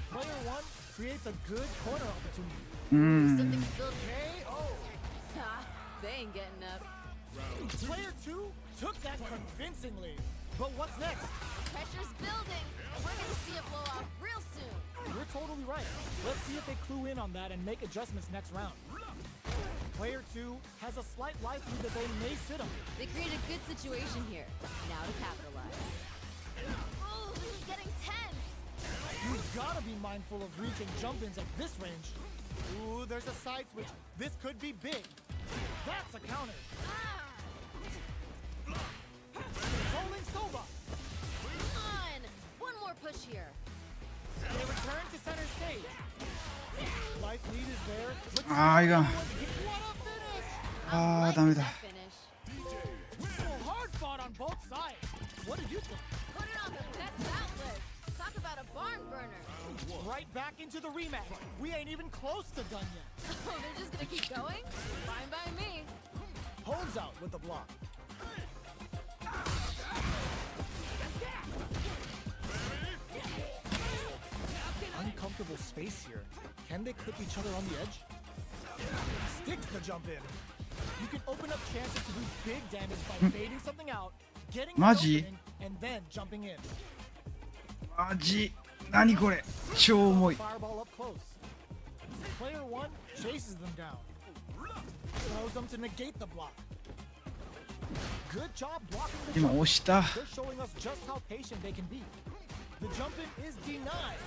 Player one creates a good corner opportunity. うーん。 Something spilled. KO. Ha, they ain't getting up. Player two took that convincingly. But what's next? Pressure's building. We're gonna see it blow out real soon. You're totally right. Let's see if they clue in on that and make adjustments next round. Player two has a slight likelihood that they may sit him. They create a good situation here. Now to capitalize. Oh, this is getting tense. You've gotta be mindful of reach and jump-ins at this range. Ooh, there's a side switch. This could be big. That's a counter. Rolling Soba. Come on. One more push here. They return to center stage. Life lead is there. But ああ、いかん。 what a finish! ああ、 Like ダメだ。 that finish. So hard fought on both sides. What did you think? Put it on the best outlet. Talk about a barn burner. Right back into the rematch. We ain't even close to done yet. Oh, they're just gonna keep going? Fine by me. Holds out with the block. Uncomfortable space here. Can they clip each other on the edge? Sticks the jump in. You can open up chances to do big damage by baiting something out, getting an マジ？ opening, and then jumping in. マジ。何これ。超重い。 Fireball up close. Player one chases them down. Throws them to negate the block. Good job blocking the 今 jump. 押した。 They're showing us just how patient they can be. The jump in is denied.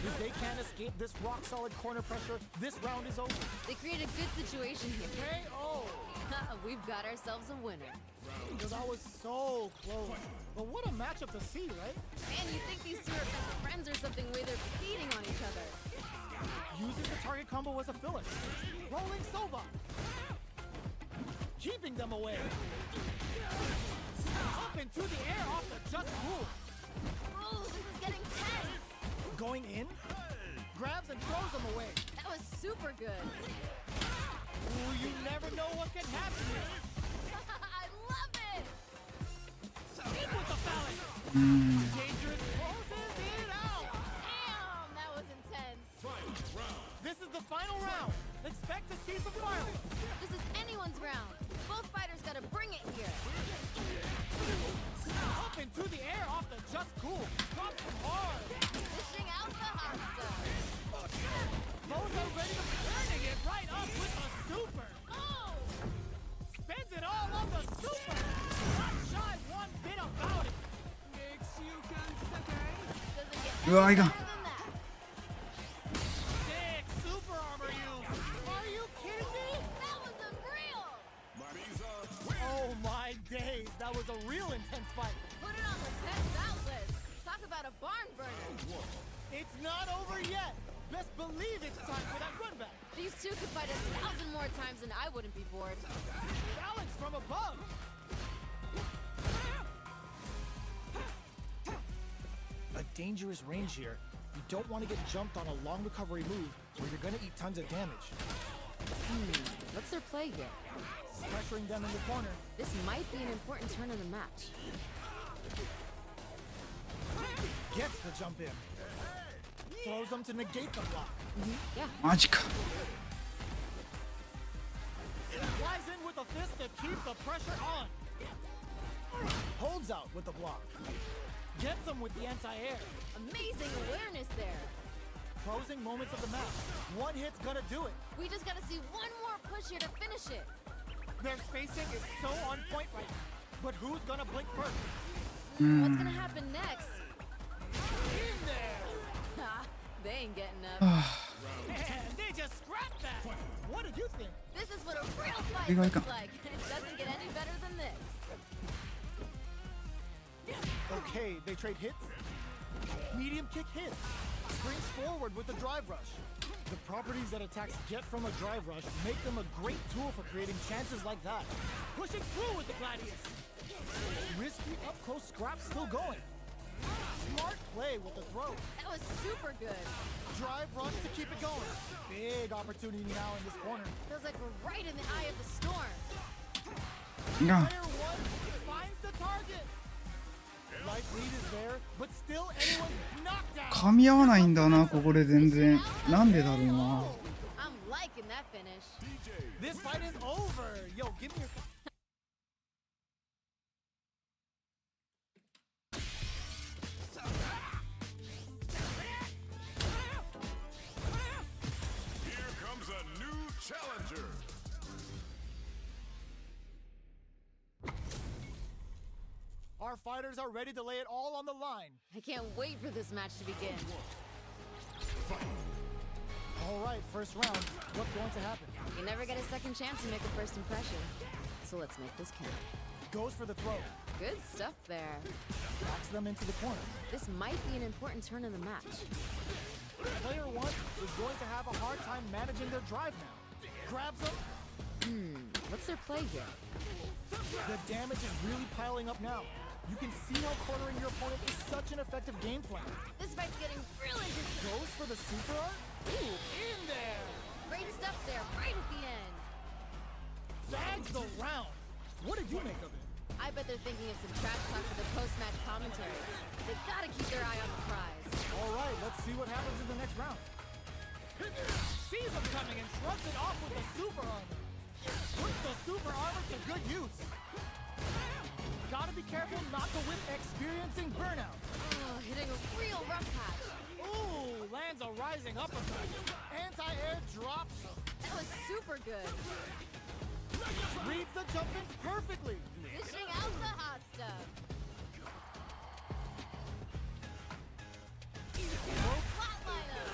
If they can't escape this rock solid corner pressure, this round is over. They create a good situation here. KO. We've got ourselves a winner. That was so close. But what a matchup to see, right? Man, you think these two are best friends or something, way they're feeding on each other. Using the target combo as a filler. Rolling Soba. Keeping them away. Up into the air off the just move. Oh, this is getting tense. Going in. Grabs and throws them away. That was super good. Ooh, you never know what can happen here. I love it. Keep with the balance. うーん。 Dangerous closes it out. Damn, that was intense. This is the final round. Expect to see some fireworks. This is anyone's round. Both fighters gotta bring it here. Up into the air off the just cool. Drops them hard. Dishing out the hot stuff. The うわ、いかん。 Sick super armor use. Are you kidding me? That was unreal! Marie Za, Oh my days, that was a real intense fight. Put it on the best out list. Talk about a barn burner. It's not over yet. Best believe it's time for that run back. These two could fight 1,000 more times and I wouldn't be bored. Balance from above. A dangerous range here. You don't want to get jumped on a long recovery move where you're going to eat tons of damage. What's their play here? Pressuring them in the corner. This might be an important turn in the match. Gets the jump in. Throws them to negate the block. Yeah. マジか。 Flies in with a fist to keep the pressure on. Holds out with the block. Gets them with the anti-air. Amazing awareness there. Closing moments of the match. One hit's gonna do it. We just gotta see one more push here to finish it. Their spacing is so on point right now. But who's gonna blink first? What's gonna happen next? In there! Ha! They ain't getting up. Man, they just scrapped that! What did you think? This is what a real fight Big looks icon. like. It doesn't get any better than this. Okay, they trade hits. Medium kick hits. Springs forward with the drive rush. The properties that attacks get from a drive rush make them a great tool for creating chances like that. Pushing through with the Gladius. Risky up-close scrap still going. Smart play with the throw. That was super good. Drive rush to keep it going. Big opportunity now in this corner. Feels like we're right in the eye of the storm. いかん。 Player one finds the target. Life lead is there, but still anyone's knocked down. 噛み合わないんだな、ここで全然。なんでだろうな。 I'm liking that finish. This fight is over. Yo, give me your. here comes a new challenger. Our fighters are ready to lay it all on the line. I can't wait for this match to begin. All right, first round. What's going to happen? You never get a second chance to make a first impression. So let's make this count. Goes for the throw. Good stuff there. Backs them into the corner. This might be an important turn in the match. Player one is going to have a hard time managing their drive now. Grabs them. What's their play here? The damage is really piling up now. You can see how cornering your opponent is such an effective game plan. This fight's getting real interesting. Goes for the super art. Ooh, in there. Great stuff there, right at the end. Bags the round. What did you make of it? I bet they're thinking of some trash talk for the post-match commentary. They gotta keep their eye on the prize. All right, let's see what happens in the next round. Sees him coming and shrugs it off with the super armor. Puts the super armor to good use. Gotta be careful not to whip experiencing burnout. Oh, hitting a real rough patch. Ooh, lands a rising uppercut. Anti-air drops. That was super good. Reads the jump in perfectly. Dishing out the hot stuff. Low flatliner.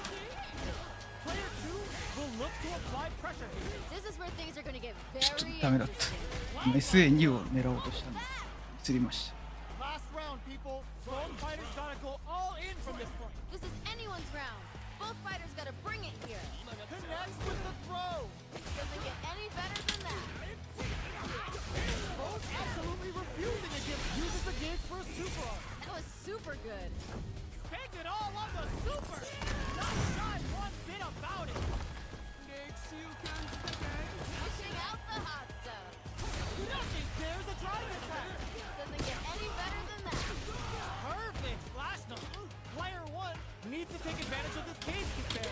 Player two will look to apply pressure here. This is where things are gonna get ちょっと very ダメだっ interesting. た。SA2 を狙おうとしたんです。釣りました。 Last round, people. Both fighters gotta go all in from this point. This is anyone's round. Both fighters gotta bring it here. Connects with the throw. Doesn't get any better than that. Both absolutely refusing to give. Uses the gauge for a super arm. That was super good. Spends it all on the super. Not shy one bit about it. Dishing out the hot stuff. Nothing dares a drive attack. Doesn't get any better than that. Perfect flash number. Player one needs to take advantage of this cage kick.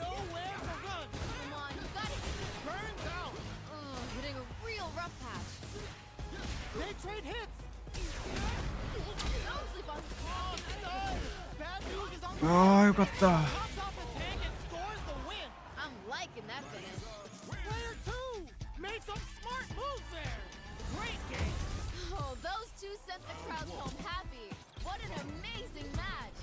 Nowhere to run. Come on, you gotta get this. Burns out. Oh, hitting a real rough patch. They trade hits. Don't sleep on Oh, stud. Bad news is on the ああ、よかった。 pops off the tank and scores the win. I'm liking that finish. Player two made some smart moves there. Great game. Oh, those two sent the crowd home happy. What an amazing match.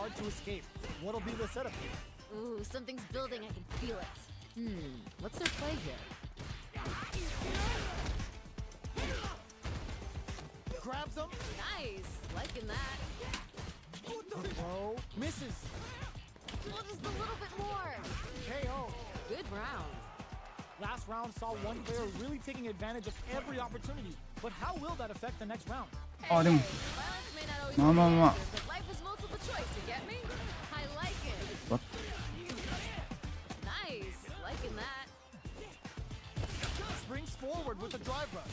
hard to escape. What'll be the setup here? Ooh, something's building. I can feel it. What's their play here? Grabs him. Nice. Liking that. Throw. Misses. Well, just a little bit more. KO. Good round. Last round saw one player really taking advantage of every opportunity. But how will that affect the next round? あ、でも Violence may not always まあまあまあ be the answer, but life is multiple choice. You get me? I like it. わ Nice. Liking that. Springs forward with the drive rush.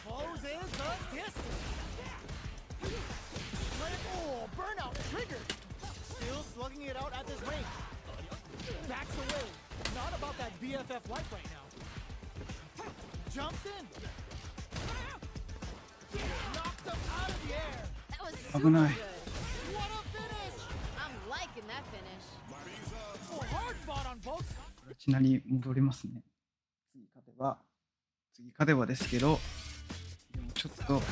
Closes the distance. Oh, burnout triggered. Still slugging it out at this range. Backs away. Not about that BFF life right now. Jumps in. Knocked him out of the air. That was 危 super ない good. What a finish. I'm liking that finish. Oh, hard fought on both sides. プラチナに戻りますね。次勝てばですけど、でもちょっと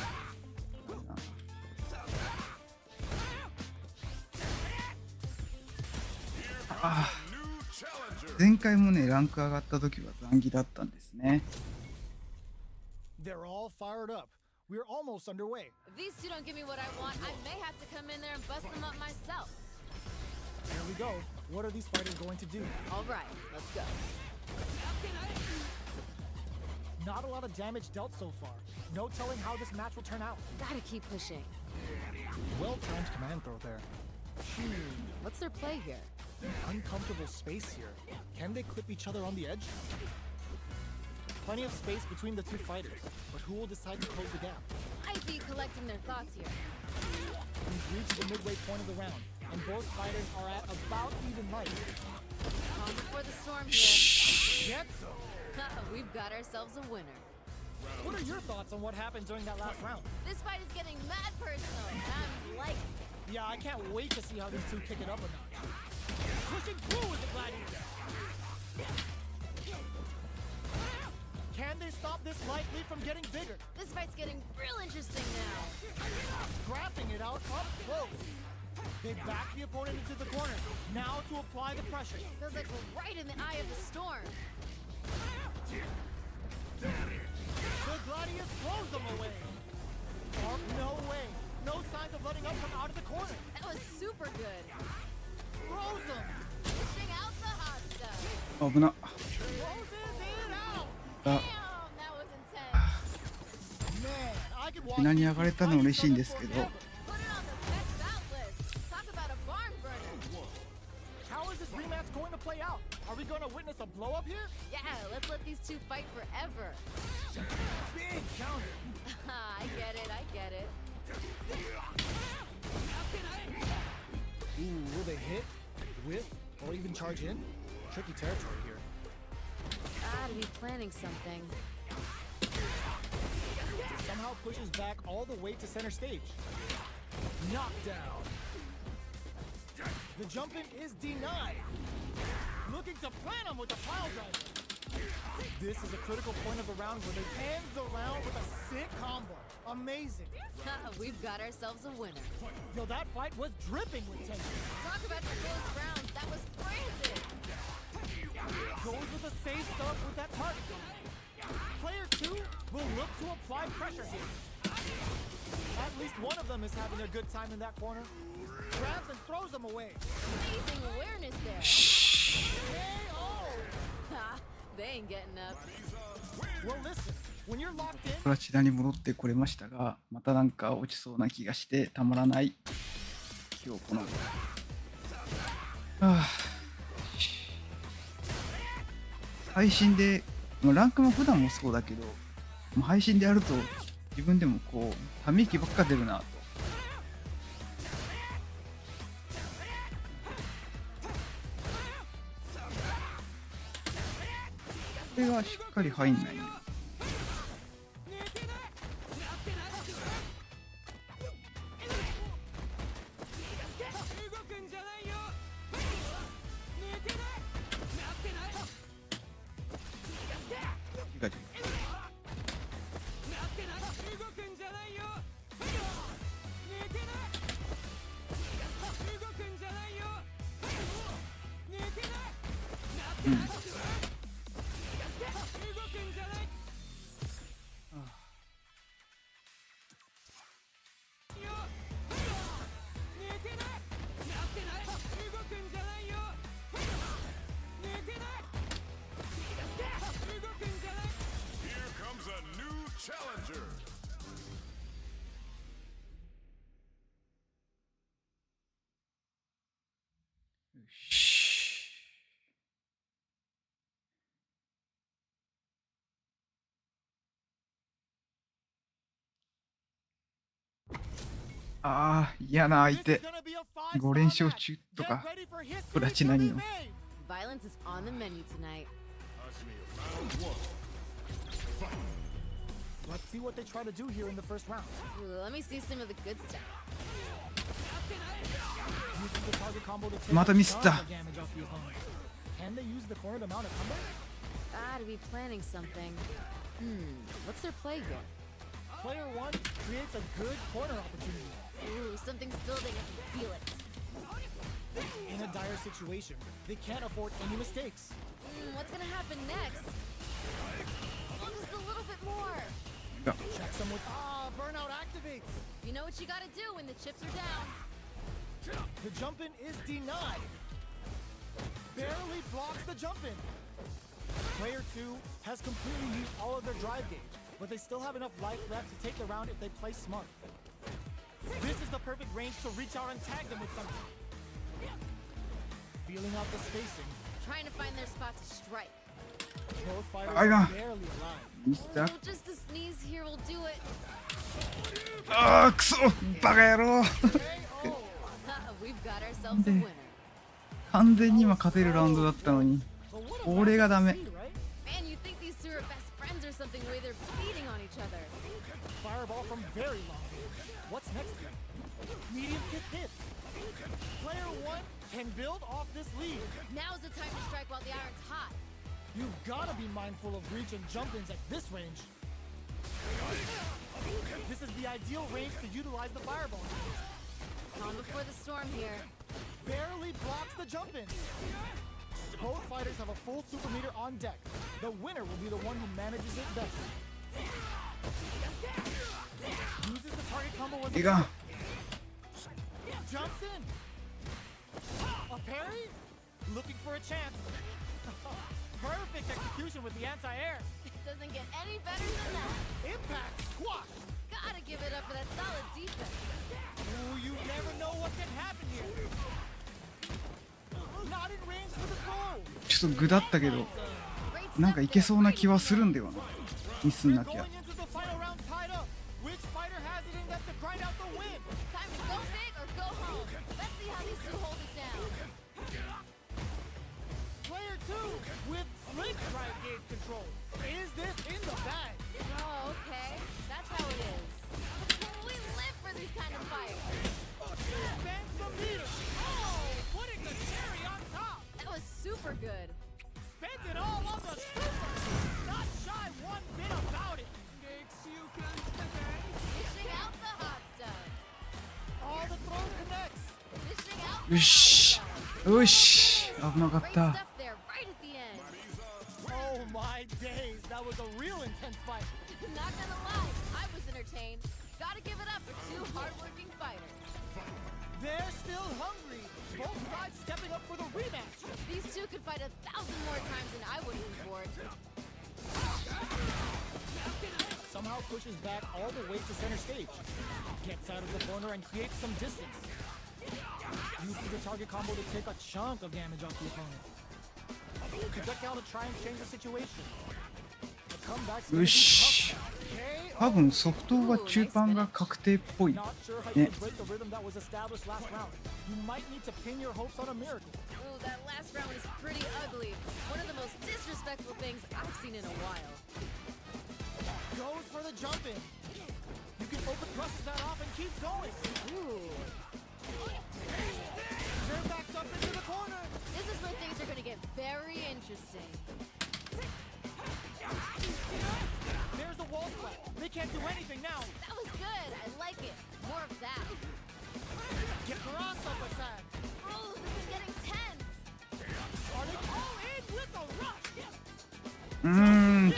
前回もねランク上がった時は残儀だったんですね。 They're all fired up. We're almost underway. If these two don't give me what I want, I may have to come in there and bust them up myself. Here we go. What are these fighters going to do? All right, let's go. Not a lot of damage dealt so far. No telling how this match will turn out. Gotta keep pushing. Well-timed command throw there. What's their play here? Uncomfortable space here. Can they clip each other on the edge? Plenty of space between the two fighters, but who will decide to close the gap? I'd be collecting their thoughts here. We've reached the midway point of the round, and both fighters are at about even life. Calm before the storm here. Get some. We've got ourselves a winner. What are your thoughts on what happened during that last round? This fight is getting mad personal, and I'm liking it. Yeah, I can't wait to see how these two kick it up a notch. Pushing through with the gladiator. Can they stop this light lead from getting bigger? This fight's getting real interesting now. Scrapping it out up close. They back the opponent into the corner. Now to apply the pressure. Feels like we're right in the eye of the storm. The gladiator throws them away. Oh, no way. No signs of letting up from out of the corner. That was super good. Throws them. Pushing out the hot stuff. 危な。 Closes it out. あ Damn, that was intense. Man, I could watch ひなに上がれたの嬉しいんですけど、 Put it on the best bout list. Talk about a barn burner. How is this rematch going to play out? Are we going to witness a blow up here? Yeah, let's let these two fight forever. Big counter. I get it, I get it. Ooh, will they hit, whiff, or even charge in? Tricky territory here. Gotta be planning something. Somehow pushes back all the way to center stage. Knockdown. The jump in is denied. Looking to plant him with a pile driver. This is a critical point of the round where they end the round with a sick combo. Amazing. We've got ourselves a winner. Yo, that fight was dripping with tension. Talk about the close rounds. That was frantic. Goes with the safe stuff with that target combo. Player 2 will look to apply pressure here. At least one of them is having a good time in that corner. Grabs and throws him away. Amazing awareness there. KO! Ha, they ain't getting up. Well, listen, when you're locked in, プラチナに戻ってこれましたが、またなんか落ちそうな気がしてたまらない。今日この。配信で、ランクも普段もそうだけど、もう配信でやると自分でもこうため息ばっか出るなと。これがしっかり入んないね。違う違う。Here comes a new challenger. ああ、嫌な相 This 手 is。gonna be a 5-star 5連勝 match. 中と Get か ready for history プラチナ to に be の made. Violence is on the menu tonight. Let's see what they try to do here in the first round. Ooh, let me see some of the good stuff. Using the target combo to take またミスった a ton of damage off the opponent. Can they use the corner to mount a comeback? Gotta be planning something. What's their play here? Player 1 creates a good corner opportunity. Ooh, something's building. I can feel it. In a dire situation, they can't afford any mistakes. What's gonna happen next? Oh, just a little bit more. Check them with burnout activates. You know what you gotta do when the chips are down. The jump in is denied. Barely blocks the jump in. Player 2 has completely used all of their drive gauge, but they still have enough life left to take the round if they play smart. This is the perfect range to reach out and tag them with something. Feeling out the spacing, Trying to find their spot to strike. both fighters I are got- barely alive. ミスター Oh, just a sneeze here will do it. ああ、くそバカ野郎 We've got ourselves a winner. 完全に今勝てるラウンドだったのに But what a これがダメ lead, right? Man, you think these two are best friends or something, the way they're beating on each other. Fireball from very long range. What's next here? Medium kick hits. Player 1 can build off this lead. Now's the time to strike while the iron's hot. You've gotta be mindful of reach and jump-ins at this range. This is the ideal range to utilize the fireball. Calm before the storm here. Barely blocks the jump-in. Both fighters have a full super meter on deck. The winner will be the one who manages it best. Uses the target combo with いかん jumps in. A parry? Looking for a chance. Perfect execution with the anti-air. It doesn't get any better than that. Impact squash. Gotta give it up for that solid defense. Ooh, you never know what can happen here. Not in range for the throw. ちょっとグだったけど Great なんかいけ stuff そうな気はするんだよなミスん We're なきゃ going into the final round tied up. Which fighter has it in them to grind out the win? there. Time to go big or go home. Let's see how these two hold it down. Player 2 with slick drive gauge control. Is this in the bag? Oh, okay. That's how it is. We live for these kind of fights. Spends the meter. Oh, putting the cherry on top. That was super good. Spends it all on the super. Not shy one bit about it. Dishing out the hot stuff. All the throw connects. Dishing out よ the しよし危なかっ great た stuff there right at the end. Oh my days, that was a real intense fight. Not gonna lie, I was entertained. Gotta give it up for two hardworking fighters. They're still hungry. Both sides stepping up for the rematch. These two could fight 1,000 more times than I would be bored. Somehow pushes back all the way to center stage. Gets out of the corner and creates some distance. Uses the target combo to take a chunk of damage off the opponent. Projectile to try and change the situation. The comeback's gonna よ be し tough. 多分即答は中盤が確定っぽい Not sure how you Yeah. can break the rhythm that was established last round. You might need to pin your hopes on a miracle. Ooh, that last round was pretty ugly. One of the most disrespectful things I've seen in a while. Goes for the jump in. You can open brushes that off and keeps going. Ooh, They're backed up into the corner. this is where things are gonna get very interesting. There's the wall splat. They can't do anything now. That was good. I like it. More of that. Get cross up attack. Oh, this is getting tense. Are they all in with the ち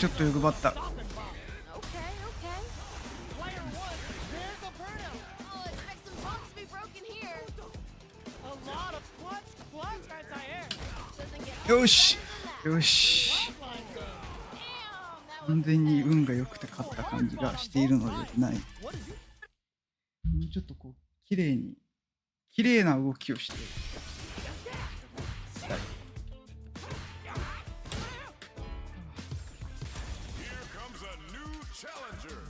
ょっと欲張った。 Okay, okay. Player one, there's a burnout. Oh, expect some bones to be broken here. A lot of clutch anti-air. Doesn't get よしよし、 Line game. damn. That was 完全に運が良くて勝った感じがしているのでない。も What did you? うちょっとこう綺麗な動きをしてしたい。 Here comes a new challenger.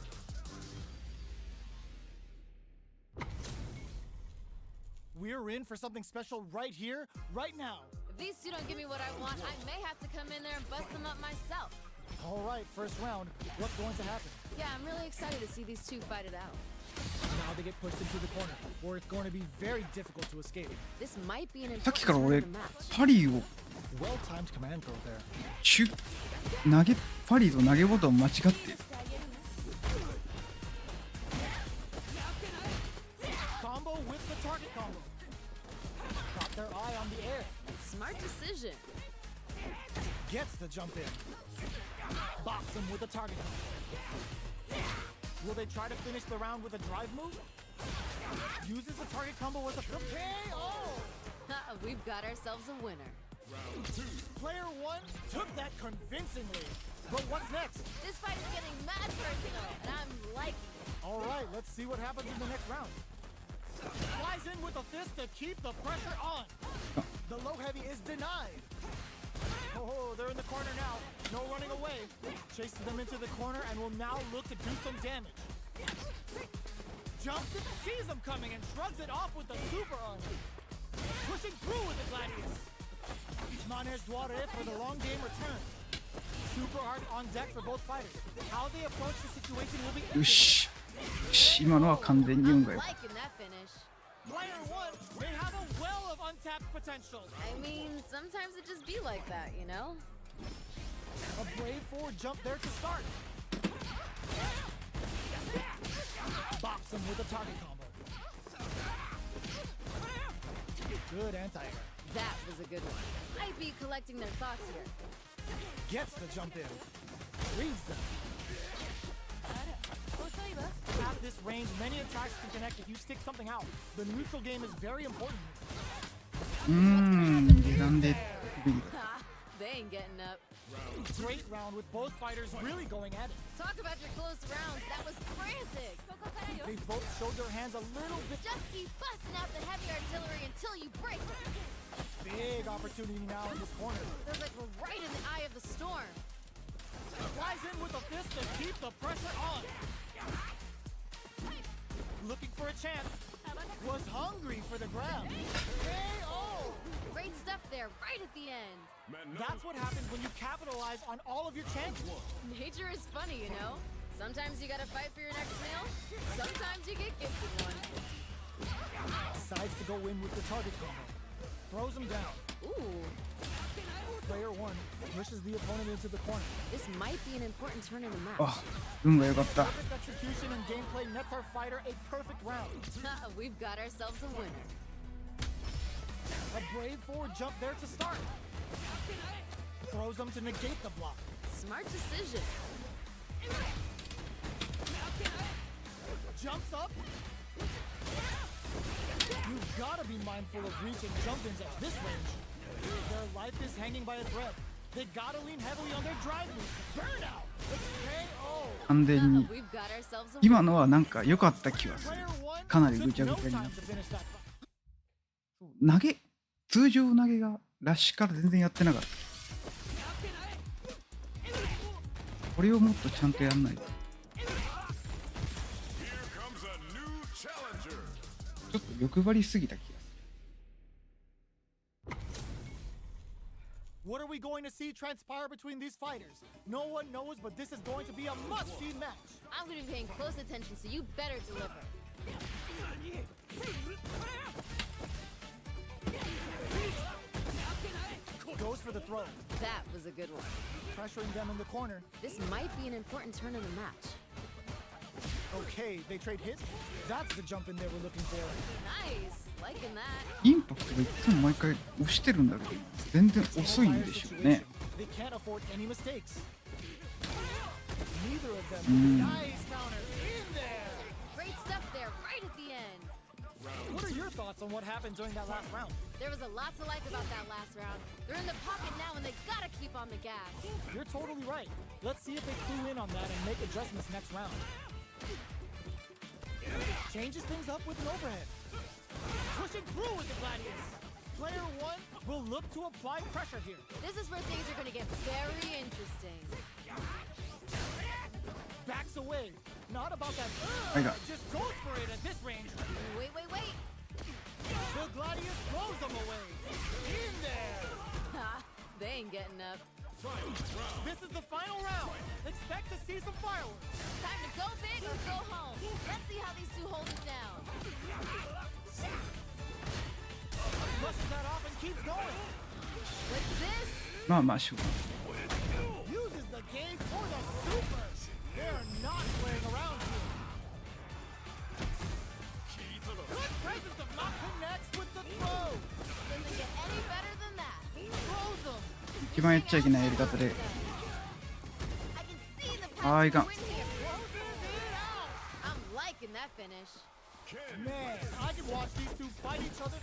We're in for something special right here, right now. If these two don't give me what I want, I may have to come in there and bust them up myself. All right, first round. What's going to happen? Yeah, I'm really excited to see these two fight it out. Now they get pushed into the corner, where it's going to be very difficult to escape. This might be an さっき important から turn 俺 in the match. パリを Well-timed command throw there. パリと投げボタン間違ってる。 Combo with the target combo. Got their eye on the air. Smart decision. Gets the jump in. Box him with the target combo. Will they try to finish the round with a drive move? Uses the target combo as a KO. We've got ourselves a winner. Player one took that convincingly. But what's next? This fight is getting mad personal, and I'm liking it. All right, let's see what happens in the next round. Flies in with a fist to keep the pressure on. The low heavy is denied. Oh, they're in the corner now. No running away. Chases them into the corner and will now look to do some damage. Jumps it, sees them coming and shrugs it off with the super arm. Pushing through with the gladius. Manes Duare for the long game return. Super art on deck for both fighters. How they approach the situation will be よしよし、今のは完全に I'm 運が良かっ liking that finish. Player one, they have a well of untapped potential. I mean, sometimes it just be like that, you know? A brave forward jump there to start. Box him with a target combo. Good anti-air. That was a good one. Might be collecting their thoughts here. Gets the jump in. Reads them. At this range, many attacks can connect if you stick something out. The neutral game is very important. た。下段でビリ Ha! They ain't getting up. Great round with both fighters really going at it. Talk about your close rounds. That was frantic. They both showed their hands a little bit. Just keep busting out the heavy artillery until you break them. Big opportunity now in this corner. Feels like we're right in the eye of the storm. Flies in with a fist to keep the pressure on. Looking for a chance. Was hungry for the grab. KO! Great stuff there, right at the end. That's what happens when you capitalize on all of your chances. Nature is funny, you know? Sometimes you gotta fight for your next meal. Sometimes you get gifted one. Decides to go in with the target combo. Throws him down. Ooh, Player one pushes the opponent into the corner. this might be an important turn in the match. あ、運が良かった。 Perfect execution and gameplay nets our fighter a perfect round. We've got ourselves a winner. A brave forward jump there to start. Throws him to negate the block. Smart decision. Jumps up. You've gotta be mindful of reach and jump-ins at this range. Their life is hanging by a thread. They gotta lean heavily on their drive move. Burnout! KO! 完全に We've got ourselves a winner. 今のはなんか良かった気がする。 Player one かなりぐ took ちゃぐ no ちゃになっ time て to finish that fight. 通常投げがラッシュから全然やってなかった。これをもっとちゃんとやんないと。 Here comes a new challenger. ちょっと欲張りすぎた気がする。 What are we going to see transpire between these fighters? No one knows, but this is going to be a must-see match. I'm gonna be paying close attention, so you better deliver. Goes for the throw, That was a good one. pressuring them in the corner. This might be an important turn in the match. Okay, they trade hits. That's the jump in they were looking for. Nice, liking that. インパクトがいつも毎回押してるんだけど、全然遅いん Fire でしょう situation. ね。 They can't afford any mistakes. them. Nice counter in there. Great stuff there, right at the end. What are your thoughts on what happened during that last round? There was a lot to like about that last round. They're in the pocket now and they gotta keep on the gas. You're totally right. Let's see if they clue in on that and make adjustments next round. Changes things up with an overhead. Pushing through with the Gladius. Player 1 will look to apply pressure here. This is where things are gonna get very interesting. Backs away. Not about that. I got- Just goes for it at this range. Wait. The Gladius blows them away. In there. Ha, they ain't getting up. This is the final round. Expect to see some fireworks. Time to go big or go home. Let's see how these two hold it down. Flushes that off and keeps going. With this, まあまあしょうがない。 Uses the game for the super. They're not playing around here. Good presence of not connects with the throw. doesn't get any better than that. Throws them. 一番やっちゃいけないやり方で I can see the Ah, path you to got- win here. Closes it out. I'm liking that finish. Man, I can watch these two fight each other.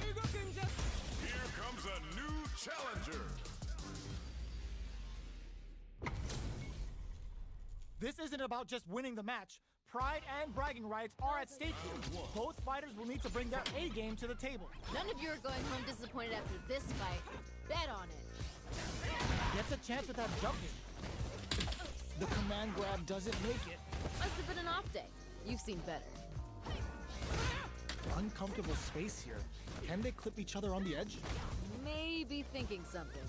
Here comes a new challenger. This isn't about just winning the match. Pride and bragging rights are at stake here. Both fighters will need to bring their A game to the table. None of you are going home disappointed after this fight. Bet on it. Gets a chance with that jump in. The command grab doesn't make it. Must have been an off day. You've seen better. Uncomfortable space here. Can they clip each other on the edge? Maybe thinking something.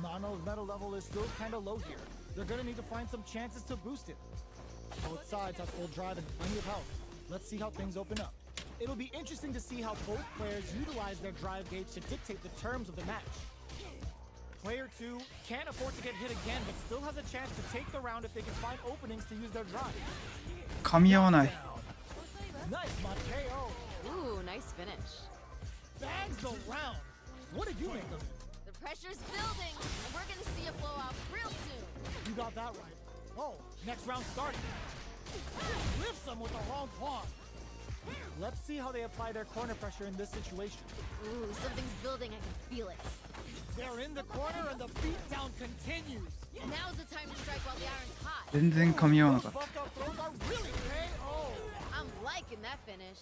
Nano's meta level is still kinda low here. They're gonna need to find some chances to boost it. Both sides have full drive and plenty of health. Let's see how things open up. It'll be interesting to see how both players utilize their drive gauge to dictate the terms of the match. Player 2 can't afford to get hit again, but still has a chance to take the round if they can find openings to use their drive. 噛み合わない。 Nice, my KO. Ooh, nice finish. Bags the round. What did you make of it? The pressure's building, and we're gonna see a blowout real soon. You got that right. Oh, next round starting. Lifts them with the wrong pawn. Let's see how they apply their corner pressure in this situation. Ooh, something's building, I can feel it. They're in the corner and the beatdown continues. Now's the time to strike while the iron's hot. 全然噛み合わなか Those った。 buffed up throws are really KO. I'm liking that finish.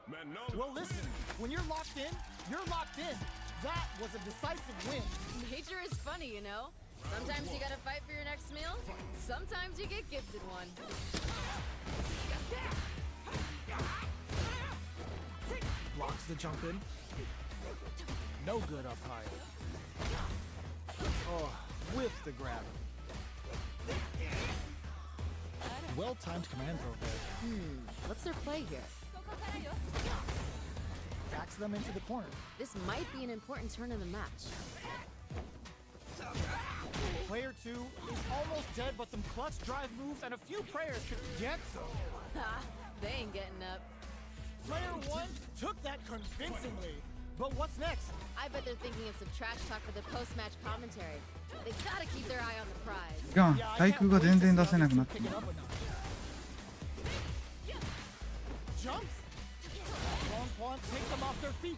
Man, no. Well, listen, when you're locked in, you're locked in. That was a decisive win. Nature is funny, you know? Sometimes you gotta fight for your next meal. Sometimes you get gifted one. Blocks the jump in. No good up high. Oh, whiffs the grab. Well-timed command throw there. What's their play here? Backs them into the corner. This might be an important turn in the match. Player 2 is almost dead, but some clutch drive moves and a few prayers could get some. Ha, they ain't getting up. Player 1 took that convincingly. But what's next? I bet they're thinking of some trash talk for the post-match commentary. They gotta keep their eye on the prize. いかん、対空が全然出せなくなって Pick る it up a notch. Jumps. Long pawn takes them off their feet.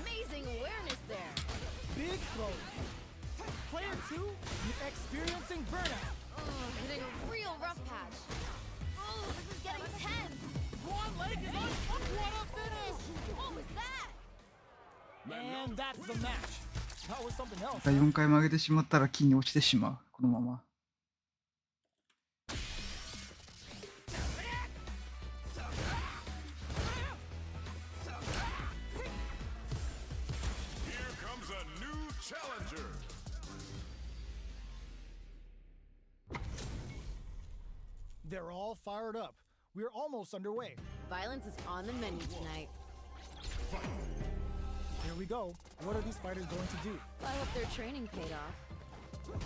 Amazing awareness there. Big throw. Player 2 experiencing burnout. Oh, hitting a real rough patch. Oh, this is getting tense. One leg is on. What a finish! What was that? And that's the match. That was something else. 4回曲げてしまったら金に落ちてしまう。このまま。 Here comes a new challenger. They're all fired up. We're almost underway. Violence is on the menu tonight. Here we go. What are these fighters going to do? I hope their training paid off.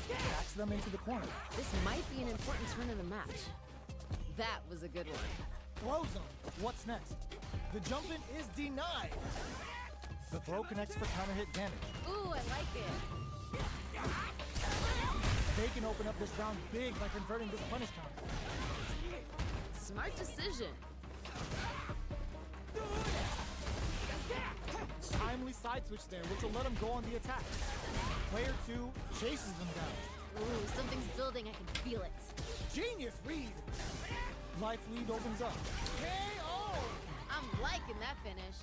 Backs them into the corner. This might be an important turn in the match. That was a good one. Throw zone. What's next? The jump in is denied. The throw connects for counter hit damage. Ooh, I like it. They can open up this round big by converting this punish counter. Smart decision. Timely side switch there, which will let him go on the attack. Player 2 chases them down. Ooh, something's building. I can feel it. Genius read. Life lead opens up. KO! I'm liking that finish.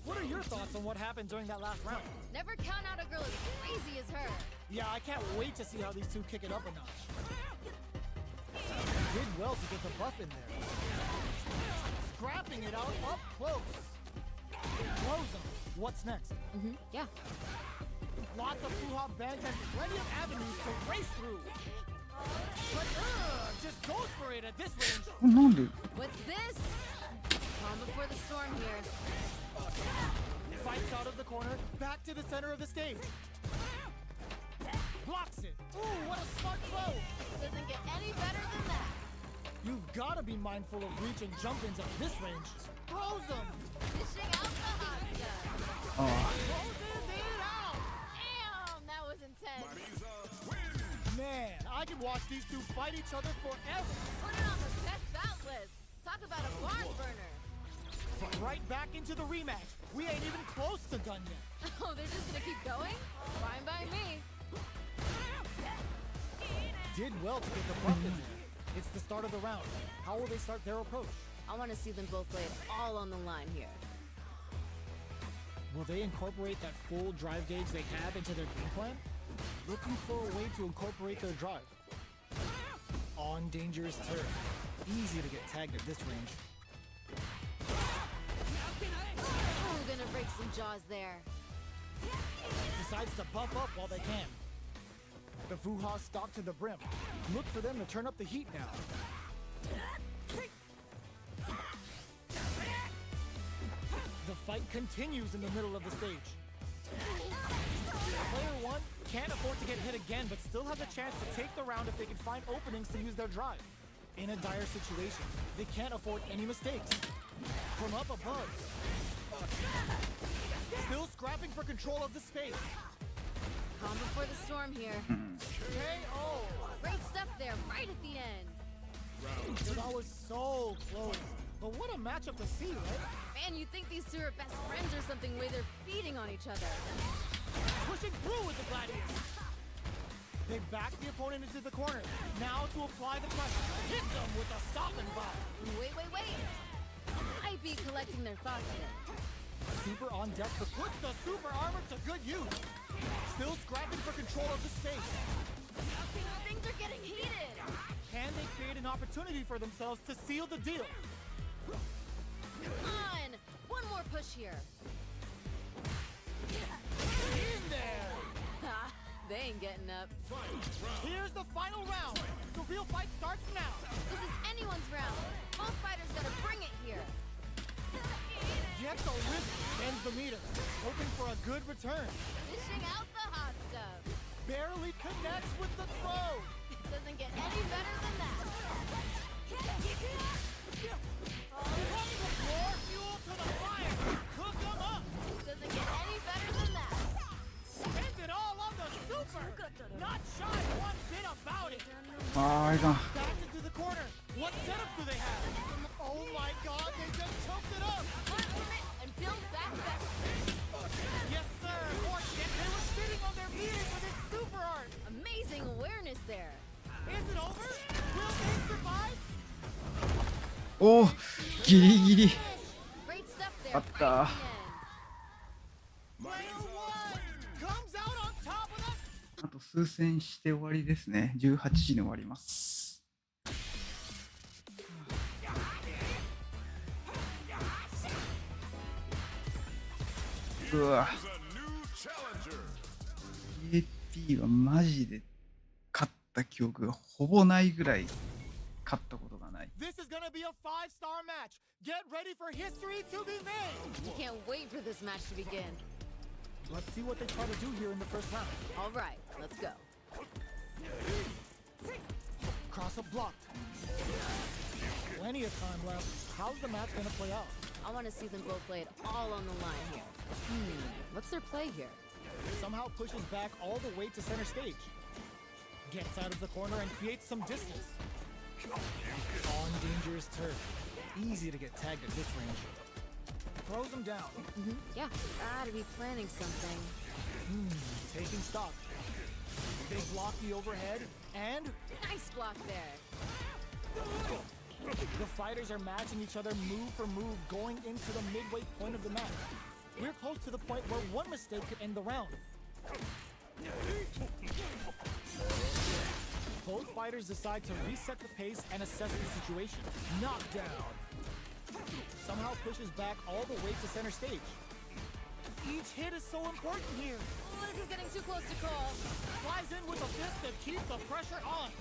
What are your thoughts on what happened during that last round? Never count out a girl as crazy as her. Yeah, I can't wait to see how these two kick it up a notch. Did well to get the buff in there. Scrapping it out up close. Close him. What's next? Yeah. Lots of Fuha bands and plenty of avenues to race through. But just goes for it at this range. なんで What's this? Calm before the storm here. Fights out of the corner, back to the center of the stage. Blocks it. Ooh, what a smart throw. Doesn't get any better than that. You've got to be mindful of reach and jump-ins at this range. Throws them. Dishing out the hot stuff. あ Closes it out. Damn, that was intense. Maríza wins. Man, I could watch these two fight each other forever. Put it on the best bout list. Talk about a barn burner. Right back into the rematch. We ain't even close to done yet. Oh, they're just gonna keep going? Fine by me. Did well to get the buff in there. It's the start of the round. How will they start their approach? I want to see them both lay it all on the line here. Will they incorporate that full drive gauge they have into their game plan? Looking for a way to incorporate their drive. On dangerous turf. Easy to get tagged at this range. Oh, gonna break some jaws there. Decides to buff up while they can. The Fuha stalk to the brim. Look for them to turn up the heat now. The fight continues in the middle of the stage. Player 1 can't afford to get hit again, but still has a chance to take the round if they can find openings to use their drive. In a dire situation, they can't afford any mistakes. From up above. Still scrapping for control of the space. Calm before the storm here. KO! Great stuff there, right at the end. That was so close. But what a matchup to see, right? Man, you think these two are best friends or something, the way they're beating on each other. Pushing through with the gladiators. They back the opponent into the corner. Now to apply the pressure. Hit them with a stop and block. Wait. Might be collecting their thoughts here. Super on deck, but puts the super armor to good use. Still scrapping for control of the space. Things are getting heated. Can they create an opportunity for themselves to seal the deal? Come on, one more push here. In there! Ha, they ain't getting up. Here's the final round. The real fight starts now. This is anyone's round. Both fighters gotta bring it here. Gets a risk, bends the meter, hoping for a good return. Dishing out the hot stuff. Barely connects with the throw. Doesn't get any better than that. More fuel to the fire. Cook them up. Doesn't get any better than that. Spends it all on the super. Not shy one bit about it. あーいかん Back into the corner. What setup do they have? Oh my god, they just choked it up. Platform it and build back better. Yes, sir. Or they were sitting on their feet with its super art. Amazing awareness there. Is it over? Will they survive? おおギリギリ Great stuff there. あっ Right た at the end. Player 1 comes out on top of that. あと数戦して終わりですね。18時に終わります。うわ Is a new challenger. KP はマジで勝った記憶がほぼないぐらい勝ったことがない。 This is gonna be a 5-star match. Get ready for history to be made. You can't wait for this match to begin. Let's see what they try to do here in the first round. All right, let's go. Cross up blocked. Plenty of time left. How's the match gonna play out? I want to see them both lay it all on the line here. What's their play here? Somehow pushes back all the way to center stage. Gets out of the corner and creates some distance. On dangerous turf. Easy to get tagged at this range. Throws him down. Yeah, gotta be planning something. Taking stock. They block the overhead, and Nice block there. the fighters are matching each other move for move going into the midway point of the match. We're close to the point where one mistake could end the round. Both fighters decide to reset the pace and assess the situation. Knockdown. Somehow pushes back all the way to center stage. Each hit is so important here. Oh, this is getting too close to call. Flies in with a fist to keep the pressure on.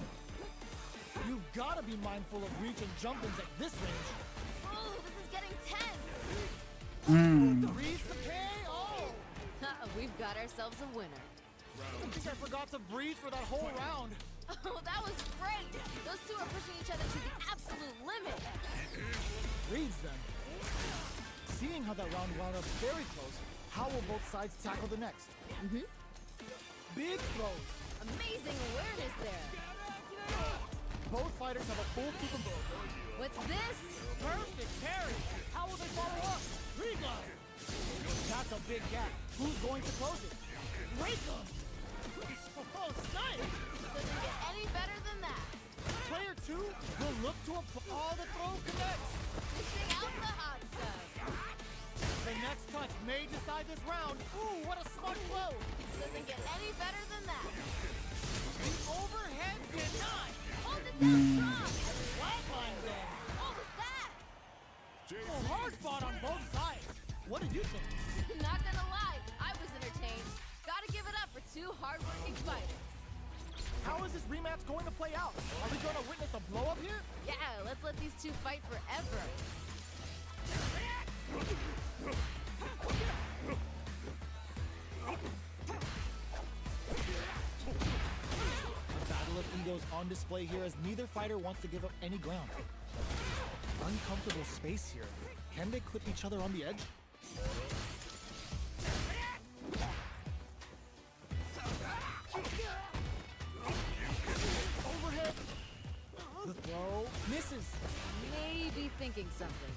You've got to be mindful of reach and jump-ins at this range. Oh, this is getting tense. Three's the KO! We've got ourselves a winner. I think I forgot to breathe for that whole round. Oh, that was great. Those two are pushing each other to the absolute limit. Reads them. Seeing how that round wound up very close, how will both sides tackle the next? Big throws. Amazing awareness there. Both fighters have a full keep 'em both. What's this? Perfect parry. How will they follow up? Regun. That's a big gap. Who's going to close it? Rake 'em. Oh, nice. Doesn't get any better than that. Player 2 will look to apply. Oh, the throw connects. Pushing out the hot stuff. The next touch may decide this round. Ooh, what a smart blow. Doesn't get any better than that. The overhead denied. Oh, the down strong. Flatline then. What was that? Oh, hard fought on both sides. What did you think? Not gonna lie, I was entertained. Gotta give it up for two hardworking fighters. How is this rematch going to play out? Are we going to witness a blow up here? Yeah, let's let these two fight forever. A battle of egos on display here as neither fighter wants to give up any ground. Uncomfortable space here. Can they clip each other on the edge? Overhead. The throw misses. Maybe thinking something.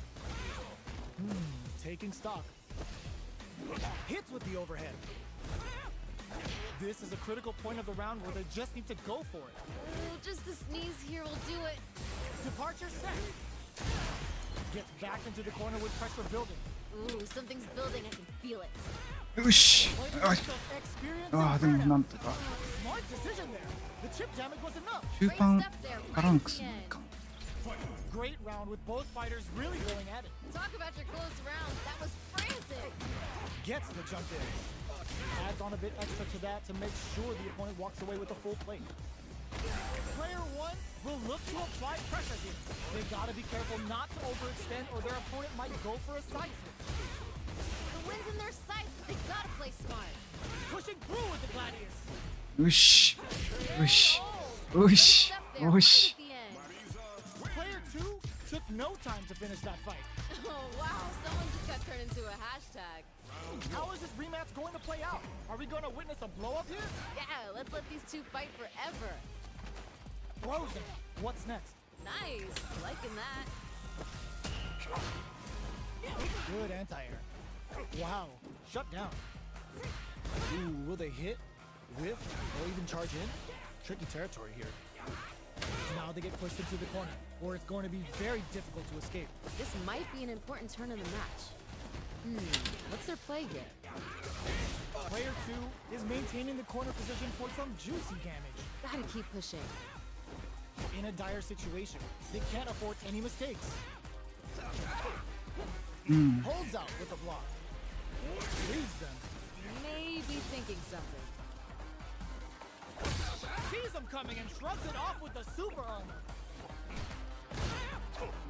Taking stock. Hits with the overhead. This is a critical point of the round where they just need to go for it. Ooh, just a sneeze here will do it. Departure set. Gets back into the corner with pressure building. Ooh, something's building. I can feel it. よし。 Players あ with those experience あ and でも burnout. なんとか Smart decision there. The chip damage was enough. 中盤バランスいいかも。 Great round with both fighters really going at it. Talk about your close round. That was frantic. Gets the jump in. Adds on a bit extra to that to make sure the opponent walks away with a full plate. Player 1 will look to apply pressure here. They gotta be careful not to overextend or their opponent might go for a side switch. The wind's in their sights. They gotta play smart. Pushing through with the Gladius. よし。よし。よし。 Step there よ right し at。the end. Player 2 took no time to finish that fight. Oh, wow. Someone just got turned into a hashtag. How is this rematch going to play out? Are we going to witness a blow up here? Yeah, let's let these two fight forever. Frozen. What's next? Nice. Liking that. Good anti-air. Wow. Shut down. Ooh, will they hit, whiff, or even charge in? Tricky territory here. Now they get pushed into the corner, or it's going to be very difficult to escape. This might be an important turn in the match. What's their play here? Player 2 is maintaining the corner position for some juicy damage. Gotta keep pushing. In a dire situation, they can't afford any mistakes. Holds out with a block. Reads them. Maybe thinking something. Sees them coming and shrugs it off with the super armor.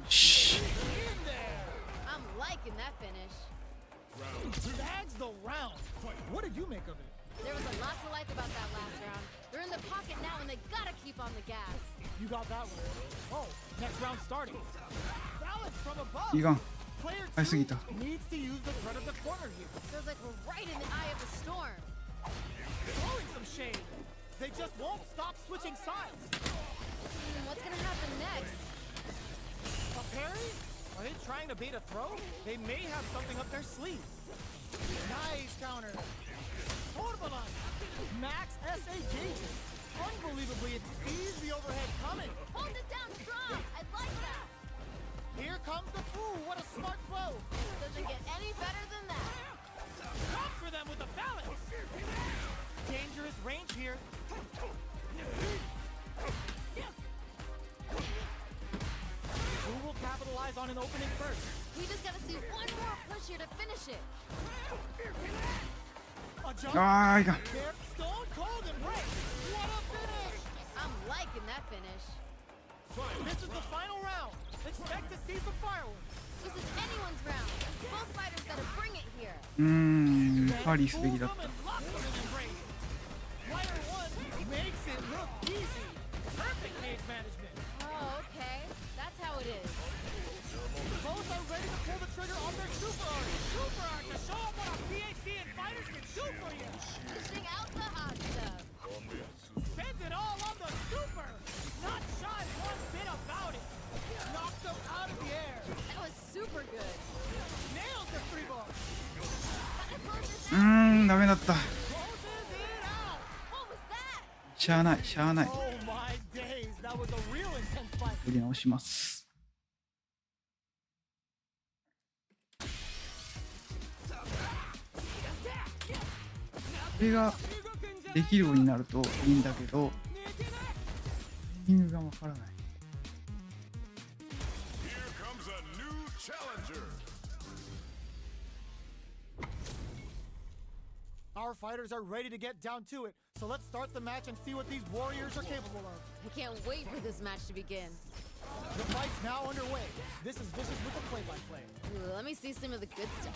し In there. I'm liking that finish. Tags the round. What did you make of it? There was a lot to like about that last round. They're in the pocket now and they gotta keep on the gas. You got that one. Oh, Next round starting. Balance from above. いいがん。 Player 早すぎ 2た。 needs to use the threat of the corner here. Feels like we're right in the eye of the storm. Throwing some shade. They just won't stop switching sides. What's gonna happen next? A parry? Are they trying to bait a throw? They may have something up their sleeve. Nice counter. Torbalan. Max SA gauges. Unbelievably, it sees the overhead coming. Hold it down strong. I like that. Here comes the Fu. What a smart blow. Doesn't get any better than that. Come for them with the balance. Dangerous range here. Who will capitalize on an opening first? We just gotta see one more push here to finish it. A jump. ああ、いかん。 They're stone cold and break. What a finish. I'm liking that finish. This is the final round. Expect to see some fireworks. This is anyone's round. Both fighters gotta bring it here. パリすべきだっ Fools た。 them and locks them in embrace. Player 1 makes it look easy. Perfect cage management. Oh, okay. That's how it is. Both are ready to pull the trigger on their super art. Super art to show them what a PhD and fighters can do for you. Dishing out the hot stuff. Spends it all on the super. Not shy one bit about it. Knocks them out of the air. That was super good. Nails the free ball. Gotta close this ダメだった。 Closes it out. What was that? しゃあない、しゃあない。 Oh my days. That was a real intense fight. 振り直します。これができるようになるといいんだけど、タイミングがわからない。 Here comes a new challenger. Our fighters are ready to get down to it. So let's start the match and see what these warriors are capable of. I can't wait for this match to begin. The fight's now underway. This is Vicious with the play-by-play. Ooh, let me see some of the good stuff.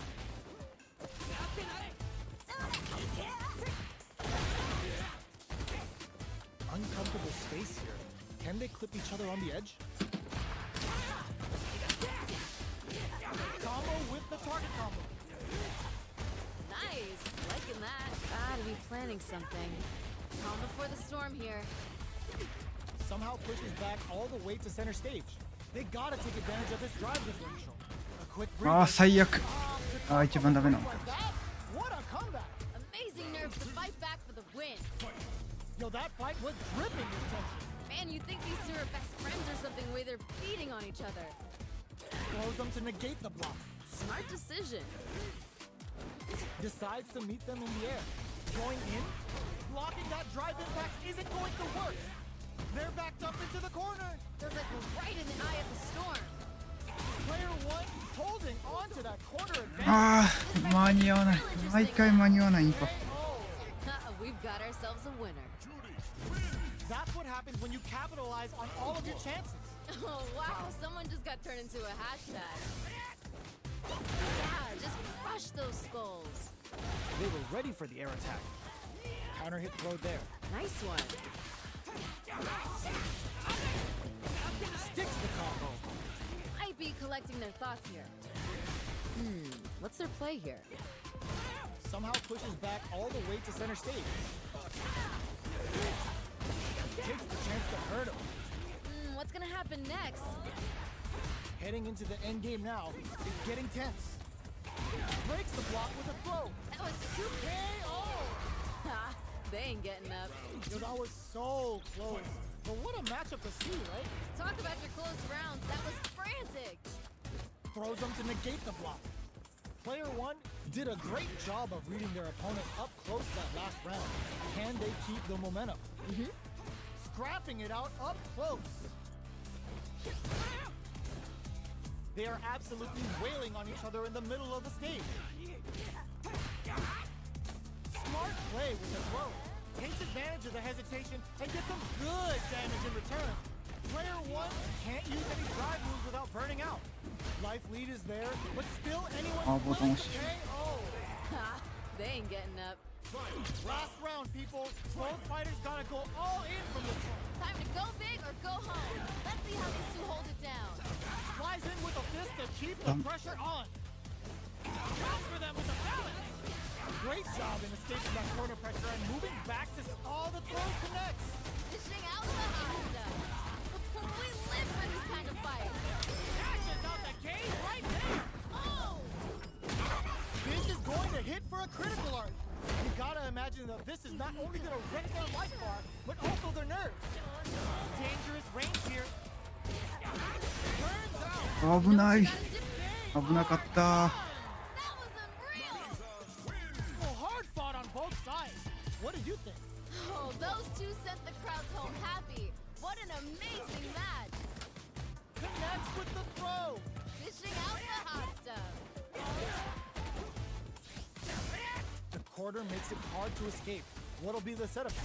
Uncomfortable space here. Can they clip each other on the edge? Combo with the target combo. Nice. Liking that. Gotta be planning something. Calm before the storm here. Somehow pushes back all the way to center stage. They gotta take advantage of this drive differential. A quick ああ、 breather. 最悪。 To ああ、一番ダメなの like か。 that? What a comeback! Amazing nerves to fight back for the win. Yo, that fight was dripping with tension. Man, you think these two are best friends or something, the way they're beating on each other. Throws them to negate the block. Smart decision. Decides to meet them in the air. Going in, blocking that drive impact isn't going to work. They're backed up into the corner. Feels like we're right in the eye of the storm. Player 1 holding on to that corner advantage. ああ、間に合わない。毎回間に合わないんか。 We've got ourselves a winner. That's what happens when you capitalize on all of your chances. Oh, wow. Someone just got turned into a hashtag. Yeah, just crush those skulls. They were ready for the air attack. Counter hit throw there. Nice one. Sticks the combo. Might be collecting their thoughts here. What's their play here? Somehow pushes back all the way to center stage. Takes the chance to hurt him. What's gonna happen next? Heading into the end game now. It's getting tense. Breaks the block with a throw. That was super. KO! Ha! They ain't getting up. Yo, that was so close. But what a matchup to see, right? Talk about your close rounds. That was frantic. Throws them to negate the block. Player 1 did a great job of reading their opponent up close that last round. Can they keep the momentum? Scrapping it out up close. They are absolutely wailing on each other in the middle of the stage. Smart play with the throw. Takes advantage of the hesitation and gets some good damage in return. Player 1 can't use any drive moves without burning out. Life lead is there, but still anyone Ah, can bottom KO. Ha! They ain't getting up. Last round, people. Both fighters gotta go all in from the top. Time to go big or go home. Let's see how these two hold it the pressure on. For them with a balance. Great job in escaping that corner pressure and moving back to all the throw connects. Dishing out the hot stuff. We live for this kind of fight. Dashes out the cage right there. Oh! This is going to hit for a critical art. You gotta imagine that this is not only gonna wreck their life bar, but also their nerves. Dangerous range here. Turns out. 危ない。危なかった。 That was unreal. Well, hard fought on both sides. What did you think? Oh, those two sent the crowds home happy. What an amazing match. Connects with the throw. Dishing out the hot stuff. The quarter makes it hard to escape. What'll be the setup here?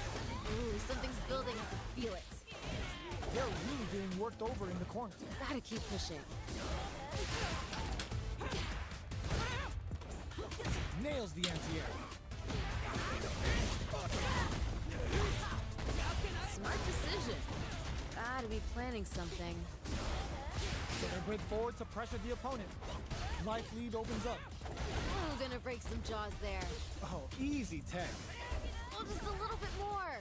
Ooh, something's building. I can feel it. They're really being worked over in the corner. Gotta keep pushing. Nails the anti-air. Smart decision. Gotta be planning something. So they break forward to pressure the opponent. Life lead opens up. Ooh, gonna break some jaws there. Oh, easy tech. Oh, just a little bit more.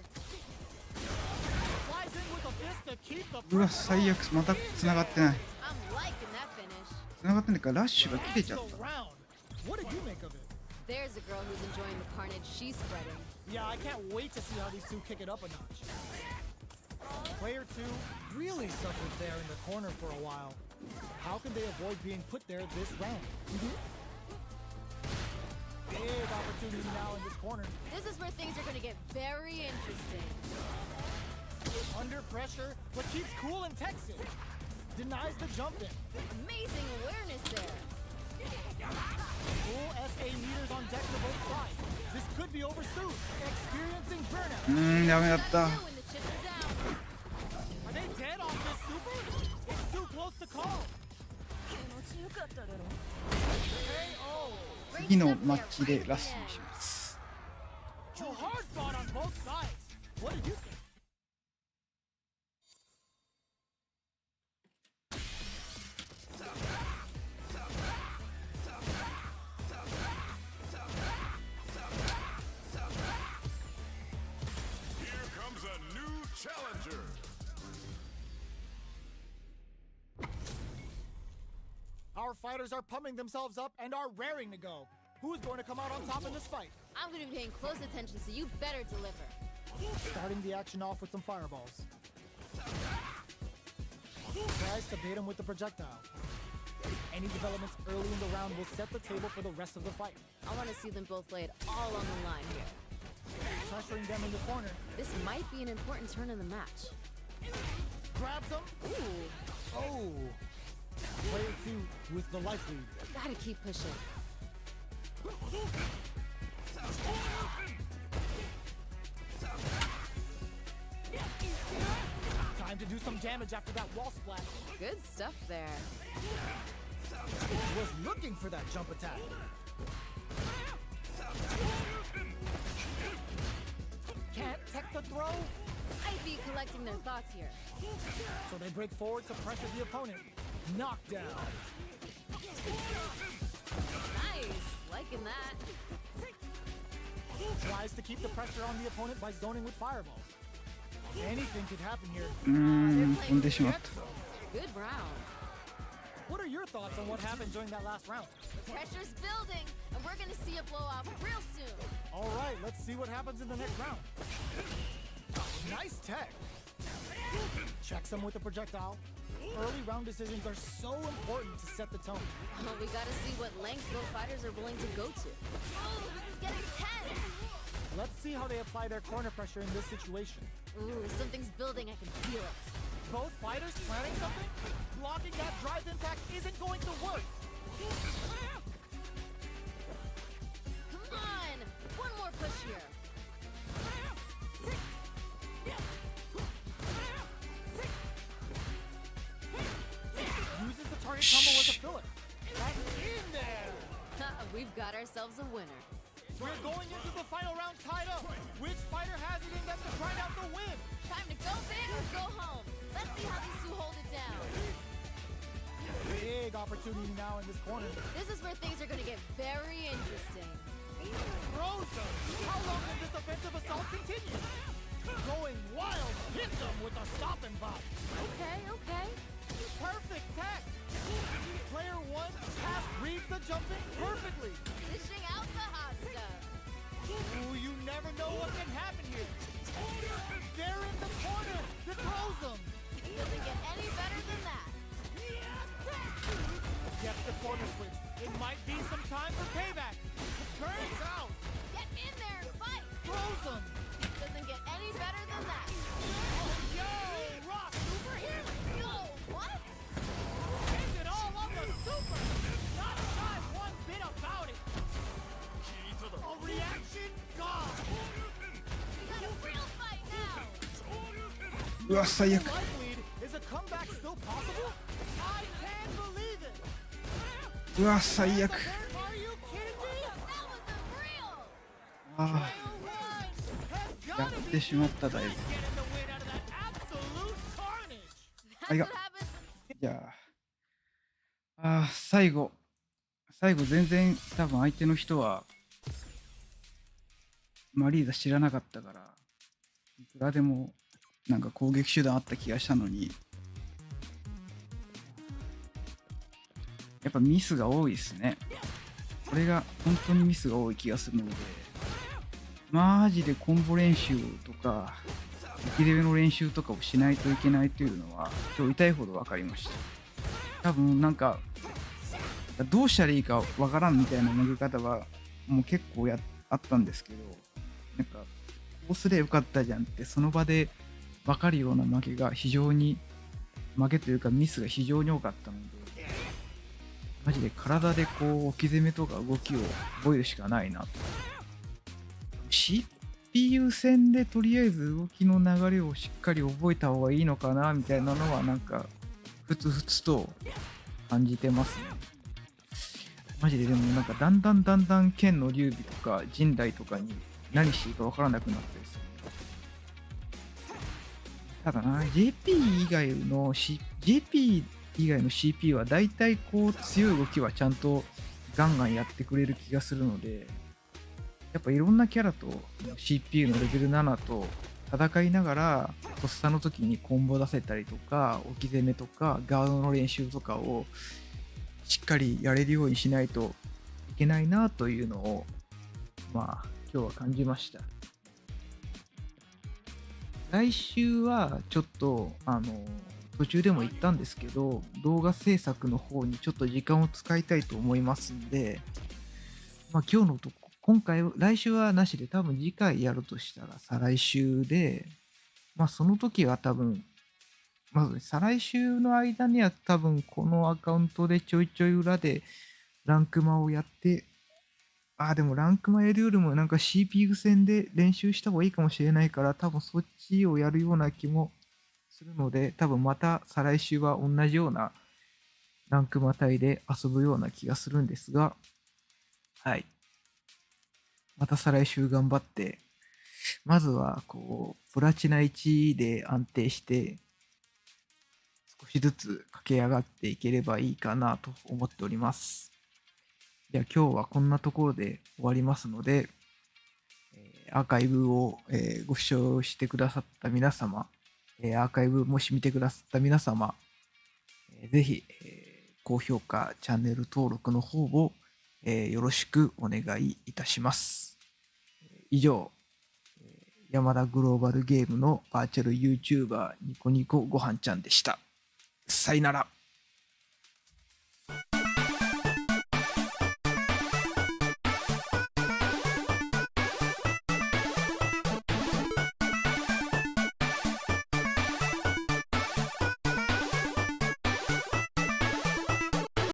Flies in with a fist to keep the うわ pressure 最悪。また繋がってない。 I'm liking that finish. 繋がってないからラッシュが切れちゃっ Nice た。 go round. What did you make of it? There's a girl who's enjoying the carnage she's spreading. Yeah, I can't wait to see how these two kick it up a notch. Player 2 really suffered there in the corner for a while. How can they avoid being put there this round? Big opportunity now in this corner. This is where things are gonna get very interesting. Under pressure, but keeps cool and Texas. Denies the jump in. Amazing awareness there. Full SA meters on deck for both sides. This could be over soon. Experiencing burnout. ダメだっ Gotta た。 do when the chips are down. Are they dead off this super? It's too close to call. KO. 次のマッチでラストにします。 So hard fought on both sides. What did you think? Here comes a new challenger. Our fighters are pumping themselves up and are raring to go. Who's going to come out on top in this fight? I'm gonna be paying close attention, so you better deliver. Starting the action off with some fireballs. Tries to bait him with the projectile. Any developments early in the round will set the table for the rest of the fight. I wanna see them both lay it all on the line here. Pressuring them in the corner. This might be an important turn in the match. Grabs him. Ooh, Oh. Player 2 with the life lead. gotta keep pushing. Time to do some damage after that wall splash. Good stuff there. Was looking for that jump attack. Can't tech the throw, I'd be collecting their thoughts here. so they break forward to pressure the opponent. Knockdown. Nice, liking that. Tries to keep the pressure on the opponent by zoning with fireballs. Anything could happen here. 飛んでしまっ Yet, た。 Good round. what are your thoughts on what happened during that last round? Pressure's building, and we're gonna see a blowout real soon. All right, let's see what happens in the next round. Nice tech. Checks him with the projectile. Early round decisions are so important to set the tone. Well, we gotta see what lengths both fighters are willing to go to. Oh, this is getting tense. Let's see how they apply their corner pressure in this situation. Ooh, something's building. I can feel it. Both fighters planning something? Blocking that drive impact isn't going to work. Come on, one more push here. Uses the target combo as a filler. That's in there. We've got ourselves a winner. We're going into the final round tied up. Which fighter has it in them to grind out the win? Time to go big or go home. Let's see how these two hold it down. Big opportunity now in this corner. This is where things are gonna get very interesting. Throws him. How long will this offensive assault continue? Going wild, hits him with a stopping bop. Okay. Perfect tech. Player one half reads the jumping perfectly. Dishing out the hot stuff. Ooh, you never know what can happen here. They're in the corner. The throws him. Doesn't get any better than that. Gets the corner switch. It might be some time for payback. Turns out. Get in there and fight. Throws him. Doesn't get any better than that. Yo, Rock Super here. Yo, what? Takes it all on the super. Not shy one bit about it. A reaction gone. We got a real fight now. うわ最悪。 Life lead. Is a comeback still possible? I can't believe it. うわ最悪。 Are you kidding me? That was unreal. あ Player one has あ、や got to っ be てしまっただいぶ。 getting the win out of that absolute carnage. That's I what got- happens. じゃあ、最後全然多分相手の人はマリーザ知らなかったから、いくらでもなんか攻撃手段あった気がしたのに、やっぱミスが多いですね。これが本当にミスが多い気がするので、マジでコンボ練習とか、駅レベの練習とかをしないといけないというのは、今日痛いほど分かりました。多分なんか、どうしたらいいかわからんみたいな投げ方は、もう結構あったんですけど、なんか、こうすればよかったじゃんって、その場で分かるような負けというかミスが非常に多かったので、マジで体でこう置き攻めとか動きを覚えるしかないなと。CPU 戦でとりあえず動きの流れをしっかり覚えた方がいいのかなみたいなのはなんかふつふつと感じてますね。マジででもなんかだんだん剣の劉備とか陣雷とかに何していいか分からなくなってですね。ただな、JP 以外の CP はだいたいこう強い動きはちゃんとガンガンやってくれる気がするので、やっぱいろんなキャラと CPU のレベル7と戦いながらとっさの時にコンボ出せたりとか置き攻めとかガードの練習とかをしっかりやれるようにしないといけないなというのを今日は感じました。来週はちょっと途中でも言ったんですけど、動画制作の方にちょっと時間を使いたいと思いますんで、来週はなしで、多分次回やるとしたら再来週で、その時は多分、まず再来週の間には多分このアカウントでちょいちょい裏でランクマをやって、でもランクマやるよりもなんか CPU 戦で練習した方がいいかもしれないから、多分そっちをやるような気もするので、多分また再来週は同じようなランクマ帯で遊ぶような気がするんですが、はい。また再来週頑張って、まずはプラチナ1で安定して、少しずつ駆け上がっていければいいかなと思っております。じゃあ今日はこんなところで終わりますので、アーカイブをご視聴してくださった皆様、アーカイブもし見てくださった皆様、ぜひ高評価、チャンネル登録の方をよろしくお願いいたします。以上、ヤマダグローバルゲームのバーチャル YouTuber ニコニコごはんちゃんでした。さよなら。